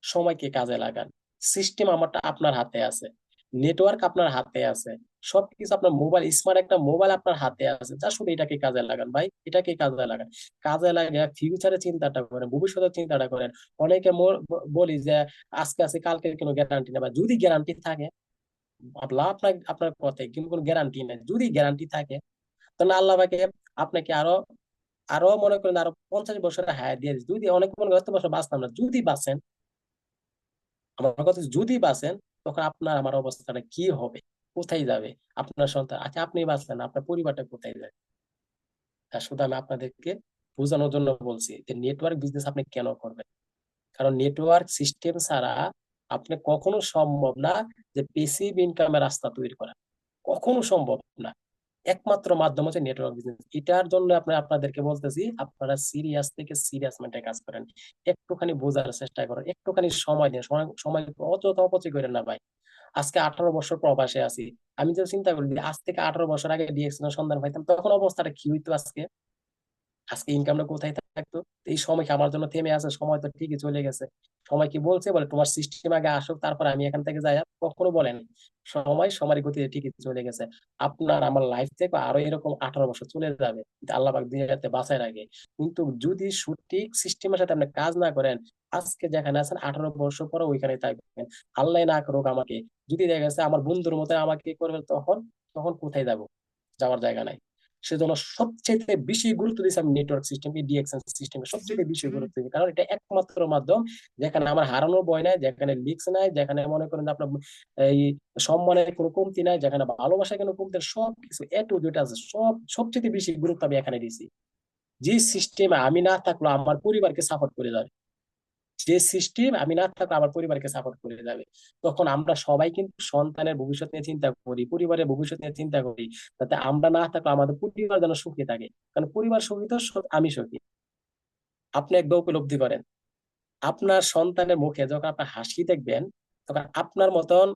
সময়কে কাজে লাগান। সিস্টেম আমারটা আপনার হাতে আছে, নেটওয়ার্ক আপনার হাতে আছে, সবকিছু আপনার মোবাইল, স্মার্ট একটা মোবাইল আপনার হাতে আছে, যা শুধু এটাকে কাজে লাগান ভাই, এটাকে কাজে লাগান। কাজে লাগিয়ে ফিউচারে চিন্তাটা করেন, ভবিষ্যতের চিন্তাটা করেন। অনেকে বলি যে আজকে আছে কালকে কোনো গ্যারান্টি নেই, বা যদি গ্যারান্টি থাকে, ভাবলাম আপনার আপনার কথায়, কিন্তু কোনো গ্যারান্টি নেই। যদি গ্যারান্টি থাকে, তাহলে আল্লাহ পাকে আপনাকে আরো আরো মনে করেন আরো 50 বছরের হায়াত দিয়ে দিচ্ছে। যদি অনেক মনে করেন এত বছর বাঁচতাম না, যদি বাঁচেন, আমার কথা হচ্ছে যদি বাঁচেন, তখন আপনার আমার অবস্থাটা কি হবে? কোথায় যাবে আপনার সন্তান? আচ্ছা আপনি বাঁচলেন, আপনার পরিবারটা কোথায় যাবে? শুধু আমি আপনাদেরকে বোঝানোর জন্য বলছি যে নেটওয়ার্ক বিজনেস আপনি কেন করবেন। কারণ নেটওয়ার্ক সিস্টেম ছাড়া আপনি কখনো সম্ভব না যে পেসিভ ইনকামের রাস্তা তৈরি করা, কখনো সম্ভব না। একমাত্র মাধ্যম হচ্ছে নেটওয়ার্ক বিজনেস। এটার জন্য আপনাদেরকে বলতেছি, আপনারা সিরিয়াস থেকে সিরিয়াস মাইন্ডে কাজ করেন, একটুখানি বোঝার চেষ্টা করেন, একটুখানি সময় দিন, সময় সময় অযথা অপচয় করেন না ভাই। আজকে 18 বছর প্রবাসে আছি, আমি যে চিন্তা করি যে আজ থেকে 18 বছর আগে ডিএক্সএন এর সন্ধান পাইতাম, তখন অবস্থাটা কি হইতো? আজকে আজকে ইনকামটা কোথায় থাকতো? এই সময় কি আমার জন্য থেমে আছে? সময় তো ঠিকই চলে গেছে। সময় কি বলছে, বলে তোমার সিস্টেম আগে আসুক তারপর আমি এখান থেকে যাই? কখনো বলেনি। সময় সময়ের গতিতে ঠিকই চলে গেছে। আপনার আমার লাইফ থেকে আরো এরকম 18 বছর চলে যাবে, কিন্তু আল্লাহ পাক দুনিয়াতে বাঁচায় রাখে। কিন্তু যদি সঠিক সিস্টেমের সাথে আপনি কাজ না করেন, আজকে যেখানে আছেন 18 বছর পরে ওইখানে থাকবেন। আল্লাহ না করুক আমাকে যদি দেখা গেছে আমার বন্ধুর মতো আমাকে করবে, তখন তখন কোথায় যাব? যাওয়ার জায়গা নাই। সেজন্য সবচেয়ে বেশি গুরুত্ব দিচ্ছি আমি নেটওয়ার্ক সিস্টেমকে, ডিএক্সএন সিস্টেমকে সবচেয়ে বেশি গুরুত্ব দিই, কারণ এটা একমাত্র মাধ্যম যেখানে আমার হারানোর ভয় নাই, যেখানে লিক্স নাই, যেখানে মনে করেন আপনার এই সম্মানের কোনো কমতি নাই, যেখানে ভালোবাসার কোনো কমতি নাই, সবকিছু এ টু জেড আছে। সবচেয়ে বেশি গুরুত্ব আমি এখানে দিছি। যে সিস্টেমে আমি না থাকলেও আমার পরিবারকে সাপোর্ট করে যাবে, যে সিস্টেম আমি না থাকলে আমার পরিবারকে সাপোর্ট করে যাবে। তখন আমরা সবাই কিন্তু সন্তানের ভবিষ্যৎ নিয়ে চিন্তা করি, পরিবারের ভবিষ্যৎ নিয়ে চিন্তা করি, যাতে আমরা না থাকলে আমাদের পরিবার যেন সুখী থাকে। কারণ পরিবার সুখী তো আমি সুখী। আপনি একবার উপলব্ধি করেন, আপনার সন্তানের মুখে যখন আপনার হাসি দেখবেন, তখন আপনার মতন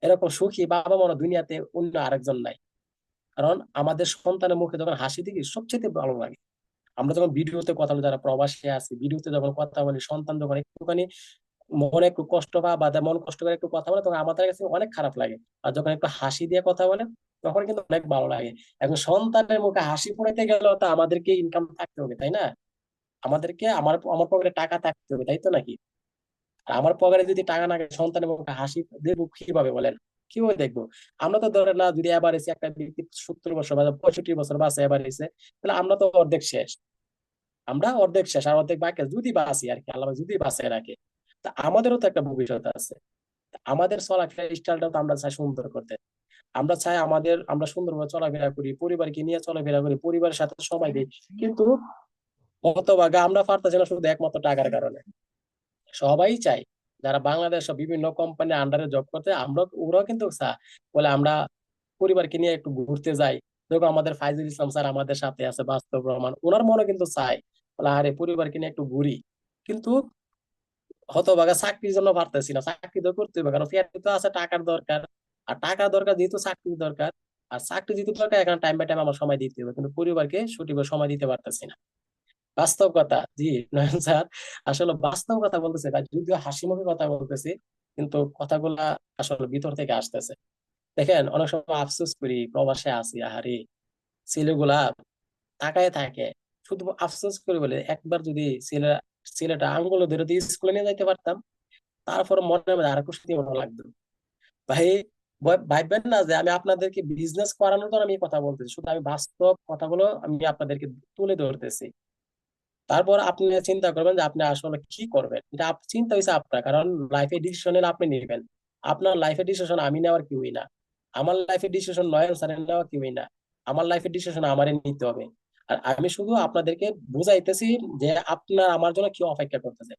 এরকম সুখী বাবা মনে হয় দুনিয়াতে অন্য আরেকজন নাই। কারণ আমাদের সন্তানের মুখে যখন হাসি দেখি সবচেয়ে ভালো লাগে। আমরা যখন ভিডিওতে কথা বলি, যারা প্রবাসী আছি, ভিডিওতে যখন কথা বলি, সন্তান যখন একটুখানি মনে একটু কষ্ট বা মন কষ্ট করে একটু কথা বলে, তখন আমাদের কাছে অনেক খারাপ লাগে। আর যখন একটু হাসি দিয়ে কথা বলে, তখন কিন্তু অনেক ভালো লাগে। এখন সন্তানের মুখে হাসি ফোটাতে গেলেও তো আমাদেরকে ইনকাম থাকতে হবে, তাই না? আমাদেরকে আমার আমার পকেটে টাকা থাকতে হবে, তাই তো নাকি? আর আমার পকেটে যদি টাকা না থাকে, সন্তানের মুখে হাসি দেখবো কিভাবে বলেন? কিভাবে দেখবো? আমরা তো ধরে না, যদি এবার এসে একটা ব্যক্তি 70 বছর বা 65 বছর বাসে এবার এসে, তাহলে আমরা তো অর্ধেক শেষ। আমরা অর্ধেক শেষ, আর অর্ধেক বাকি আছে, যদি বাঁচি আর কি, আল্লাহ যদি বাঁচে রাখে। তা আমাদেরও তো একটা ভবিষ্যৎ আছে। তা আমাদের চলাফেরা স্টাইলটাও তো আমরা চাই সুন্দর করতে। আমরা চাই আমরা সুন্দরভাবে চলাফেরা করি, পরিবারকে নিয়ে চলাফেরা করি, পরিবারের সাথে সময় দিই। কিন্তু হতভাগা আমরা পারতেছি না, শুধু একমাত্র টাকার কারণে। সবাই চাই, যারা বাংলাদেশ বিভিন্ন কোম্পানির আন্ডারে জব করতে, ওরাও কিন্তু বলে আমরা পরিবারকে নিয়ে একটু ঘুরতে যাই। দেখো আমাদের ফাইজুল ইসলাম স্যার আমাদের সাথে আছে, বাস্তব প্রমাণ, ওনার মনে কিন্তু চাই বলে আরে পরিবারকে নিয়ে একটু ঘুরি। কিন্তু হতভাগা চাকরির জন্য পারতেছি না, চাকরি তো করতে হবে, কারণ ফ্যামিলি তো আছে, টাকার দরকার। আর টাকার দরকার যেহেতু চাকরির দরকার, আর চাকরি যেহেতু দরকার, এখানে টাইম বাই টাইম আমার সময় দিতে হবে, কিন্তু পরিবারকে সঠিকভাবে সময় দিতে পারতেছি না। বাস্তব কথা জি, নয়ন স্যার, আসলে বাস্তব কথা বলতেছে ভাই, যদিও হাসি মুখে কথা বলতেছি, কিন্তু কথাগুলা আসলে ভিতর থেকে আসতেছে। দেখেন, অনেক সময় আফসোস করি, প্রবাসে আছি, আহারে ছেলেগুলা তাকায় থাকে, শুধু আফসোস করি বলে একবার যদি ছেলেটা আঙ্গুল ধরে দিয়ে স্কুলে নিয়ে যাইতে পারতাম, তারপর মনে মনে আরো খুশি মনে লাগতো। ভাই, ভাববেন না যে আমি আপনাদেরকে বিজনেস করানোর জন্য আমি এই কথা বলতেছি, শুধু আমি বাস্তব কথাগুলো আমি আপনাদেরকে তুলে ধরতেছি। তারপর আপনি চিন্তা করবেন যে আপনি আসলে কি করবেন, এটা চিন্তা হয়েছে আপনার, কারণ লাইফে ডিসিশন আপনি নেবেন। আপনার লাইফের ডিসিশন আমি নেওয়ার কেউই না, আমার লাইফের ডিসিশন নয়ন স্যারের নেওয়া কেউই না, আমার লাইফের ডিসিশন আমারই নিতে হবে। আর আমি শুধু আপনাদেরকে বুঝাইতেছি যে আপনার আমার জন্য কি অপেক্ষা করতেছে।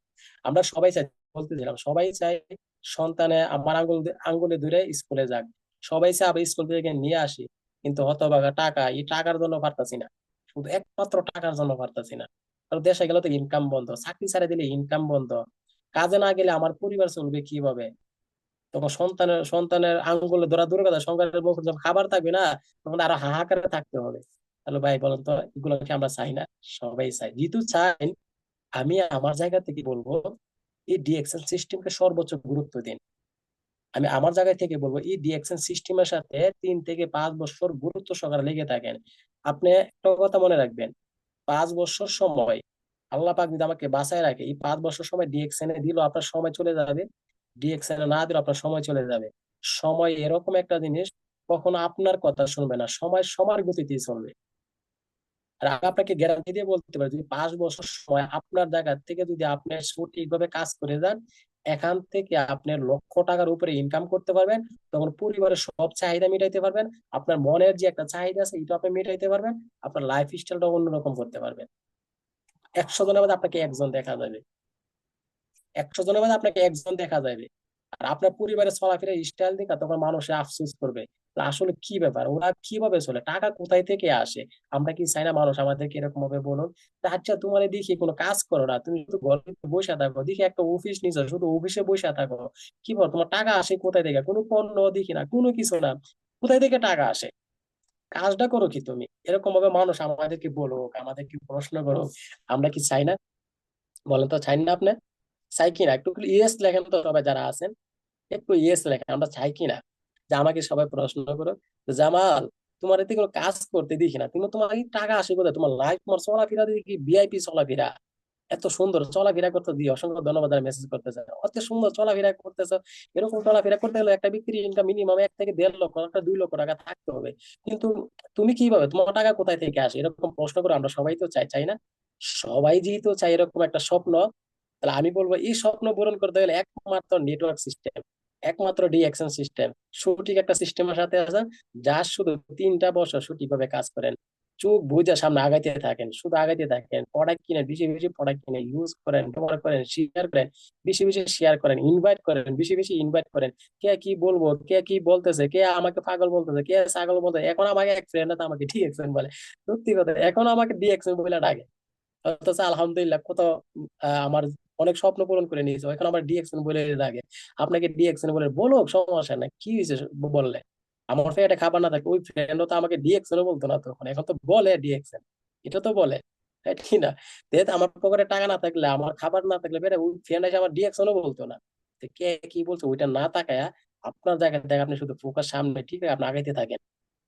আমরা সবাই চাই, বলতেছিলাম সবাই চাই সন্তানে আমার আঙ্গুলে ধরে স্কুলে যাক, সবাই চাই আবার স্কুল থেকে নিয়ে আসি। কিন্তু হতভাগা টাকা, এই টাকার জন্য পারতাছি না, শুধু একমাত্র টাকার জন্য পারতাছি না। কারণ দেশে গেলে তো ইনকাম বন্ধ, চাকরি ছেড়ে দিলে ইনকাম বন্ধ, কাজে না গেলে আমার পরিবার চলবে কিভাবে? তখন সন্তানের আঙ্গুলে ধরা দূরের কথা, সন্তানের মুখে যখন খাবার থাকবে না, তখন আরো হাহাকারে থাকতে হবে। তাহলে ভাই বলেন তো, এগুলো কি আমরা চাই না? সবাই চাই, যেহেতু চাই, আমি আমার জায়গা থেকে বলবো এই ডিএক্সএল সিস্টেমকে সর্বোচ্চ গুরুত্ব দিন। আমি আমার জায়গা থেকে বলবো এই ডিএক্সএল সিস্টেমের সাথে 3 থেকে 5 বছর গুরুত্ব সহকারে লেগে থাকেন। আপনি একটা কথা মনে রাখবেন, 5 বছর সময় আল্লাহ পাক যদি আমাকে বাঁচায় রাখে, এই 5 বছর সময় ডিএক্সএন এ দিল, আপনার সময় চলে যাবে। ডিএক্সএন এ না দিলে আপনার সময় চলে যাবে। সময় এরকম একটা জিনিস, কখনো আপনার কথা শুনবে না, সময় সময়ের গতিতেই চলবে। আর আমি আপনাকে গ্যারান্টি দিয়ে বলতে পারি, যদি 5 বছর সময় আপনার জায়গা থেকে যদি আপনি সঠিকভাবে কাজ করে যান, এখান থেকে আপনি লক্ষ টাকার উপরে ইনকাম করতে পারবেন। তখন পরিবারের সব চাহিদা মিটাইতে পারবেন, আপনার মনের যে একটা চাহিদা আছে এটা আপনি মিটাইতে পারবেন, আপনার লাইফ স্টাইলটা অন্যরকম করতে পারবেন। 100 জনের মধ্যে আপনাকে একজন দেখা যাবে, 100 জনের মধ্যে আপনাকে একজন দেখা যাবে। আর আপনার পরিবারের চলাফেরা স্টাইল দেখে তখন মানুষে আফসোস করবে, যে আসলে কি ব্যাপার, ওরা কিভাবে চলে, টাকা কোথায় থেকে আসে? আমরা কি চাই না মানুষ আমাদেরকে এরকম ভাবে বলুন? তা আচ্ছা, তোমার দেখি কোনো কাজ করো না, তুমি শুধু ঘরে বসে থাকো, দেখি একটা অফিস নিছো, শুধু অফিসে বসে থাকো, কি বল, তোমার টাকা আসে কোথায় থেকে? কোনো পণ্য দেখি না, কোনো কিছু না, কোথায় থেকে টাকা আসে? কাজটা করো কি তুমি? এরকম ভাবে মানুষ আমাদেরকে বলুক, আমাদেরকে প্রশ্ন করুক, আমরা কি চাই না? বলেন তো, চাই না আপনি? চাই কিনা? একটু ইয়েস লেখেন তো সবাই যারা আছেন, একটু ইয়েস লেখেন, আমরা চাই কিনা? যে আমাকে সবাই প্রশ্ন করো, যে জামাল, তোমার এতে কোনো কাজ করতে দেখি না, তুমি, তোমার এই টাকা আসে কোথায়? তোমার লাইফ, তোমার চলাফেরা দেখি ভিআইপি চলাফেরা, এত সুন্দর চলাফেরা করতে দিয়ে অসংখ্য ধন্যবাদ। যারা মেসেজ করতেছে, অত সুন্দর চলাফেরা করতেছ, এরকম চলাফেরা করতে হলে একটা ব্যক্তির ইনকাম মিনিমাম 1 থেকে 1.5 লক্ষ, একটা 2 লক্ষ টাকা থাকতে হবে। কিন্তু তুমি কিভাবে, তোমার টাকা কোথায় থেকে আসে? এরকম প্রশ্ন করে আমরা সবাই তো চাই, চাই না? সবাই যেহেতু চাই এরকম একটা স্বপ্ন, তাহলে আমি বলবো এই স্বপ্ন পূরণ করতে হলে একমাত্র নেটওয়ার্ক সিস্টেম, একমাত্র ডিএকশন সিস্টেম, সঠিক একটা সিস্টেমের সাথে আছেন, যা শুধু 3টা বছর সঠিকভাবে কাজ করেন, চোখ বুঝে সামনে আগাইতে থাকেন, শুধু আগাইতে থাকেন, প্রোডাক্ট কিনে বেশি বেশি প্রোডাক্ট কিনে ইউজ করেন, ব্যবহার করেন, শেয়ার করেন, বেশি বেশি শেয়ার করেন, ইনভাইট করেন, বেশি বেশি ইনভাইট করেন। কে কি বলবো, কে কি বলতেছে, কে আমাকে পাগল বলতেছে, কে ছাগল বলতেছে, এখন আমাকে এক ফ্রেন্ড আমাকে ডিএক্সএন বলে, সত্যি কথা, এখন আমাকে ডিএক্সএন বলে ডাকে। অথচ আলহামদুলিল্লাহ কত আমার অনেক স্বপ্ন পূরণ করে নিয়েছে, এখন আমার ডিএক্সএন বলে লাগে। আপনাকে ডিএক্সএন বলে বলুক, সমস্যা নাই, কি হয়েছে বললে? আমার পেটে খাবার না থাকে, ওই ফ্রেন্ডও তো আমাকে ডিএক্সএন বলতো না তখন, এখন তো বলে ডিএক্সএন, এটা তো বলে, তাই ঠিক না? যেহেতু আমার পকেটে টাকা না থাকলে, আমার খাবার না থাকলে পেটে, ওই ফ্রেন্ড এসে আমার ডিএক্সএনও বলতো না। তো কে কি বলছে ওইটা না তাকায়া আপনার জায়গা থেকে আপনি শুধু ফোকাস সামনে, ঠিক আছে, আপনি আগাইতে থাকেন।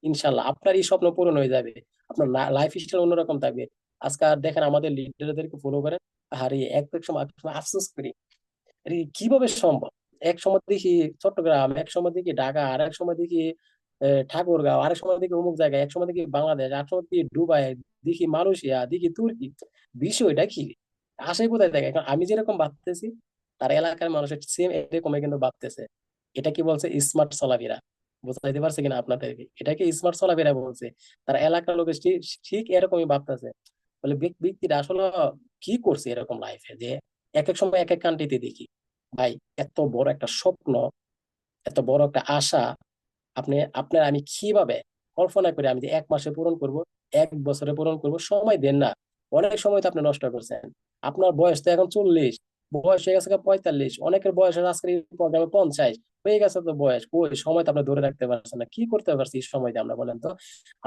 ইনশাল্লাহ আপনার এই স্বপ্ন পূরণ হয়ে যাবে, আপনার লাইফ স্টাইল অন্যরকম থাকবে। আজকে আর দেখেন আমাদের লিডারদেরকে ফলো করেন, আরে এক সময় আফসোস করি, আরে কিভাবে সম্ভব? এক সময় দেখি চট্টগ্রাম, এক সময় দেখি ঢাকা, আর এক সময় দেখি ঠাকুরগাঁও, আরেক সময় দেখি অমুক জায়গায়, এক সময় দেখি বাংলাদেশ, আর সময় দেখি দুবাই, দেখি মালয়েশিয়া, দেখি তুর্কি। বিষয়টা কি? আসে কোথায় দেখে? এখন আমি যেরকম ভাবতেছি তার এলাকার মানুষের সেম এরকমই কিন্তু ভাবতেছে। এটা কি বলছে? স্মার্ট চলাফেরা। বুঝাইতে পারছে কিনা আপনাদেরকে? এটাকে স্মার্ট চলাফেরা বলছে। তার এলাকার লোকের ঠিক ঠিক এরকমই ভাবতেছে। বলে ব্যক্তিটা আসলে কি করছে এরকম লাইফে, যে এক এক সময় এক এক কান্ট্রিতে দেখি। ভাই, এত বড় একটা স্বপ্ন, এত বড় একটা আশা, আপনার আমি কিভাবে কল্পনা করি আমি যে 1 মাসে পূরণ করব, 1 বছরে পূরণ করব? সময় দেন না। অনেক সময় তো আপনি নষ্ট করছেন। আপনার বয়স তো এখন 40, বয়স হয়ে গেছে 45, অনেকের বয়স আজকের প্রোগ্রামে 50 হয়ে গেছে। তো বয়স কই, সময় তো আপনি ধরে রাখতে পারছেন না। কি করতে পারছি এই সময় দিয়ে আমরা, বলেন তো?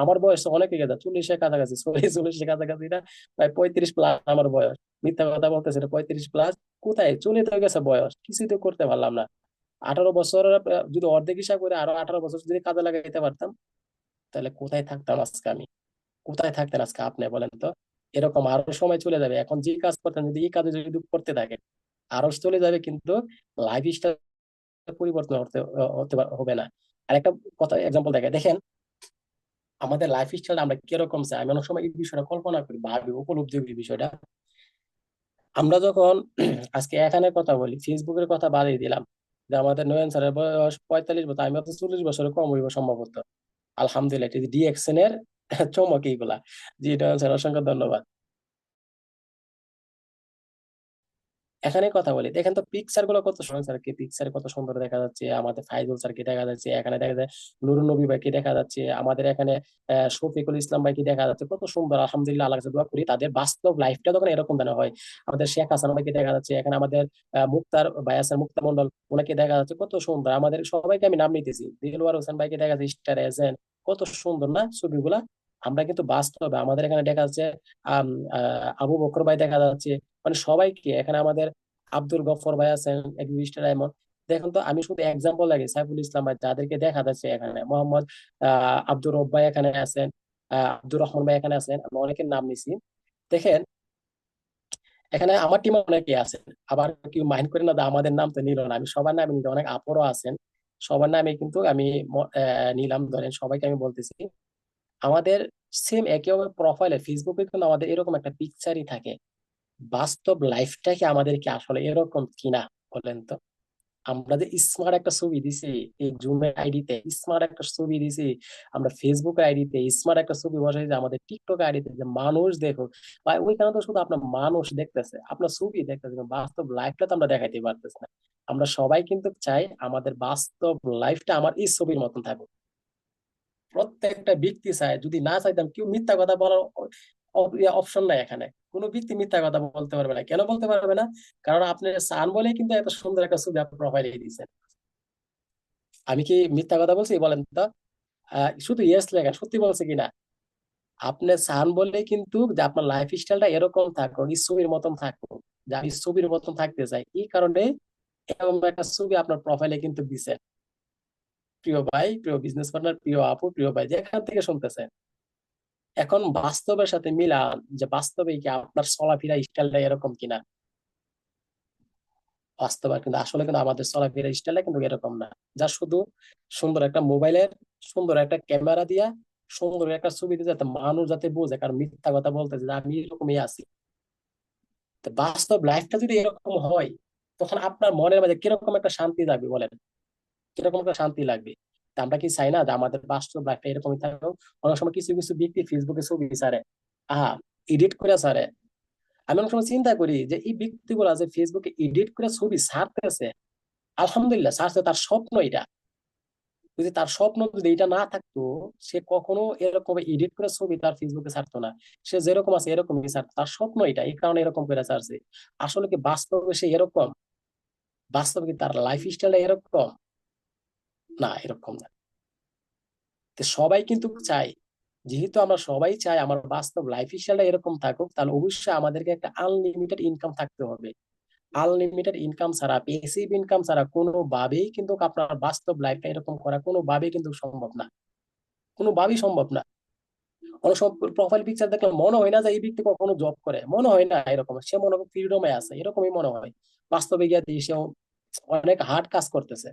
আমার বয়স তো অনেক হয়ে গেছে, 40-এর কাছাকাছি, 40-এর কাছাকাছি না, প্রায় 35+ আমার বয়স। মিথ্যা কথা বলতেছে, 35+। কোথায় চলে তো গেছে বয়স, কিছুই তো করতে পারলাম না। 18 বছর যদি অর্ধেক হিসাব করে আরো 18 বছর যদি কাজে লাগাইতে পারতাম, তাহলে কোথায় থাকতাম আজকে আমি? কোথায় থাকতেন আজকে আপনি, বলেন তো? এরকম আরো সময় চলে যাবে। এখন যে কাজ করতেন যদি এই কাজে যদি করতে থাকে, আরো চলে যাবে, কিন্তু লাইফ স্টাইল পরিবর্তন হবে না। আর একটা কথা এক্সাম্পল দেখেন, আমাদের লাইফ স্টাইল আমরা কিরকম চাই, আমি অনেক সময় এই বিষয়টা কল্পনা করি, ভাবি, উপলব্ধি করি বিষয়টা। আমরা যখন আজকে এখানে কথা বলি, ফেসবুকের কথা বাদই দিলাম, যে আমাদের নয়ন স্যারের বয়স 45 বছর, আমি তো 40 বছরের কম হইব সম্ভবত। আলহামদুলিল্লাহ, এটা ডিএকশন এর চমক এইগুলা। জি নয়ন স্যার, অসংখ্য ধন্যবাদ। এখানে কথা বলি, দেখেন তো পিকচার গুলো কত সুন্দর, স্যারকে পিকচার কত সুন্দর দেখা যাচ্ছে, আমাদের ফাইজুল স্যারকে দেখা যাচ্ছে, এখানে দেখা যায় নুরুন নবী ভাইকে দেখা যাচ্ছে, আমাদের এখানে শফিকুল ইসলাম ভাইকে দেখা যাচ্ছে, কত সুন্দর। আলহামদুলিল্লাহ, আল্লাহ কাছে দোয়া করি তাদের বাস্তব লাইফটা যখন এরকম দেখানো হয়। আমাদের শেখ হাসান ভাইকে দেখা যাচ্ছে, এখানে আমাদের মুক্তার ভাই আছেন, মুক্তা মন্ডল, ওনাকে দেখা যাচ্ছে, কত সুন্দর। আমাদের সবাইকে আমি নাম নিতেছি, দিলওয়ার হোসেন ভাইকে দেখা যাচ্ছে, স্টার এজেন্ট, কত সুন্দর না ছবিগুলা। আমরা কিন্তু বাস্তবে আমাদের এখানে দেখা যাচ্ছে আম, আবু বকর ভাই দেখা যাচ্ছে, মানে সবাইকে এখানে আমাদের আব্দুল গফর ভাই আছেন, এক মিস্টার এমন। দেখুন তো, আমি শুধু এক্সাম্পল লাগে, সাইফুল ইসলাম ভাই, যাদেরকে দেখা যাচ্ছে এখানে, মোহাম্মদ আব্দুর রব ভাই এখানে আছেন, আব্দুর রহমান ভাই এখানে আছেন, আমি অনেকের নাম নিছি। দেখেন, এখানে আমার টিম অনেকে আছেন। আবার কেউ মাইন্ড করে না যে আমাদের নাম তো নিল না, আমি সবার নামে নিতে, অনেক আপরও আছেন, সবার নামে কিন্তু আমি নিলাম, ধরেন সবাইকে আমি বলতেছি। আমাদের সেম একই প্রোফাইলে ফেসবুকে কিন্তু আমাদের এরকম একটা পিকচারই থাকে। বাস্তব লাইফটা কি আমাদের কি আসলে এরকম কিনা, বলেন তো? আমরা যে স্মার্ট একটা ছবি দিছি এই জুমের আইডিতে, স্মার্ট একটা ছবি দিছি আমরা ফেসবুক আইডিতে, স্মার্ট একটা ছবি বসাই যে আমাদের টিকটক আইডিতে, যে মানুষ দেখো, বা ওইখানে তো শুধু আপনার মানুষ দেখতেছে, আপনার ছবি দেখতেছে, কিন্তু বাস্তব লাইফটা তো আমরা দেখাইতে পারতেছি না। আমরা সবাই কিন্তু চাই আমাদের বাস্তব লাইফটা আমার এই ছবির মতন থাকুক। প্রত্যেকটা ব্যক্তি চায়, যদি না চাইতাম, কেউ মিথ্যা কথা বলার অপশন নাই এখানে। কোনো ব্যক্তি মিথ্যা কথা বলতে পারবে না। কেন বলতে পারবে না? কারণ আপনি চান বলে কিন্তু এত সুন্দর একটা ছবি আপনার প্রোফাইলে দিয়েছেন। আমি কি মিথ্যা কথা বলছি, বলেন তো? শুধু ইয়েস লেখা, সত্যি বলছে কিনা? আপনি চান বলে কিন্তু যে আপনার লাইফ স্টাইলটা এরকম থাকুক, এই ছবির মতন থাকুক, যে আমি ছবির মতন থাকতে চাই, এই কারণে এরকম একটা ছবি আপনার প্রোফাইলে কিন্তু দিছেন। প্রিয় ভাই, প্রিয় বিজনেস পার্টনার, প্রিয় আপু, প্রিয় ভাই, যেখান থেকে শুনতেছেন, এখন বাস্তবের সাথে মিলান, যে বাস্তবে কি আপনার চলাফেরা স্টাইলটা এরকম কিনা। বাস্তবে কিন্তু আসলে কিন্তু আমাদের চলাফেরা স্টাইলটা কিন্তু এরকম না। যা শুধু সুন্দর একটা মোবাইলের, সুন্দর একটা ক্যামেরা দিয়া, সুন্দর একটা ছবি দিয়ে যাতে মানুষ যাতে বোঝে, কারণ মিথ্যা কথা বলতেছে যে আমি এরকমই আছি। তো বাস্তব লাইফটা যদি এরকম হয়, তখন আপনার মনের মাঝে কিরকম একটা শান্তি লাগবে, বলেন? কিরকম একটা শান্তি লাগবে? তা আমরা কি চাই না যে আমাদের বাস্তব লাইফটা এরকমই থাকুক? অনেক সময় কিছু কিছু ব্যক্তি ফেসবুকে ছবি ছাড়ে, আহা, এডিট করে ছাড়ে। আমি অনেক সময় চিন্তা করি যে এই ব্যক্তিগুলো যে ফেসবুকে এডিট করে ছবি ছাড়তেছে, আলহামদুলিল্লাহ ছাড়ছে, তার স্বপ্ন এটা। যদি তার স্বপ্ন যদি এটা না থাকতো, সে কখনো এরকম এডিট করে ছবি তার ফেসবুকে ছাড়তো না। সে যেরকম আছে এরকমই ছাড়তো, তার স্বপ্ন এটা, এই কারণে এরকম করে ছাড়ছে। আসলে কি বাস্তবে সে এরকম? বাস্তবে কি তার লাইফ স্টাইলটা এরকম? না, এরকম না। তো সবাই কিন্তু চাই, যেহেতু আমরা সবাই চাই আমার বাস্তব লাইফ স্টাইলটা এরকম থাকুক, তাহলে অবশ্যই আমাদেরকে একটা আনলিমিটেড ইনকাম থাকতে হবে। আনলিমিটেড ইনকাম ছাড়া, প্যাসিভ ইনকাম ছাড়া কোনোভাবেই কিন্তু আপনার বাস্তব লাইফটা এরকম করা কোনোভাবেই কিন্তু সম্ভব না। কোনোভাবেই সম্ভব না। অনেক সময় প্রোফাইল পিকচার দেখলে মনে হয় না যে এই ব্যক্তি কখনো জব করে, মনে হয় না এরকম, সে মনে হয় ফ্রিডমে আছে, এরকমই মনে হয়। বাস্তবে গিয়ে দেখি সে অনেক হার্ড কাজ করতেছে।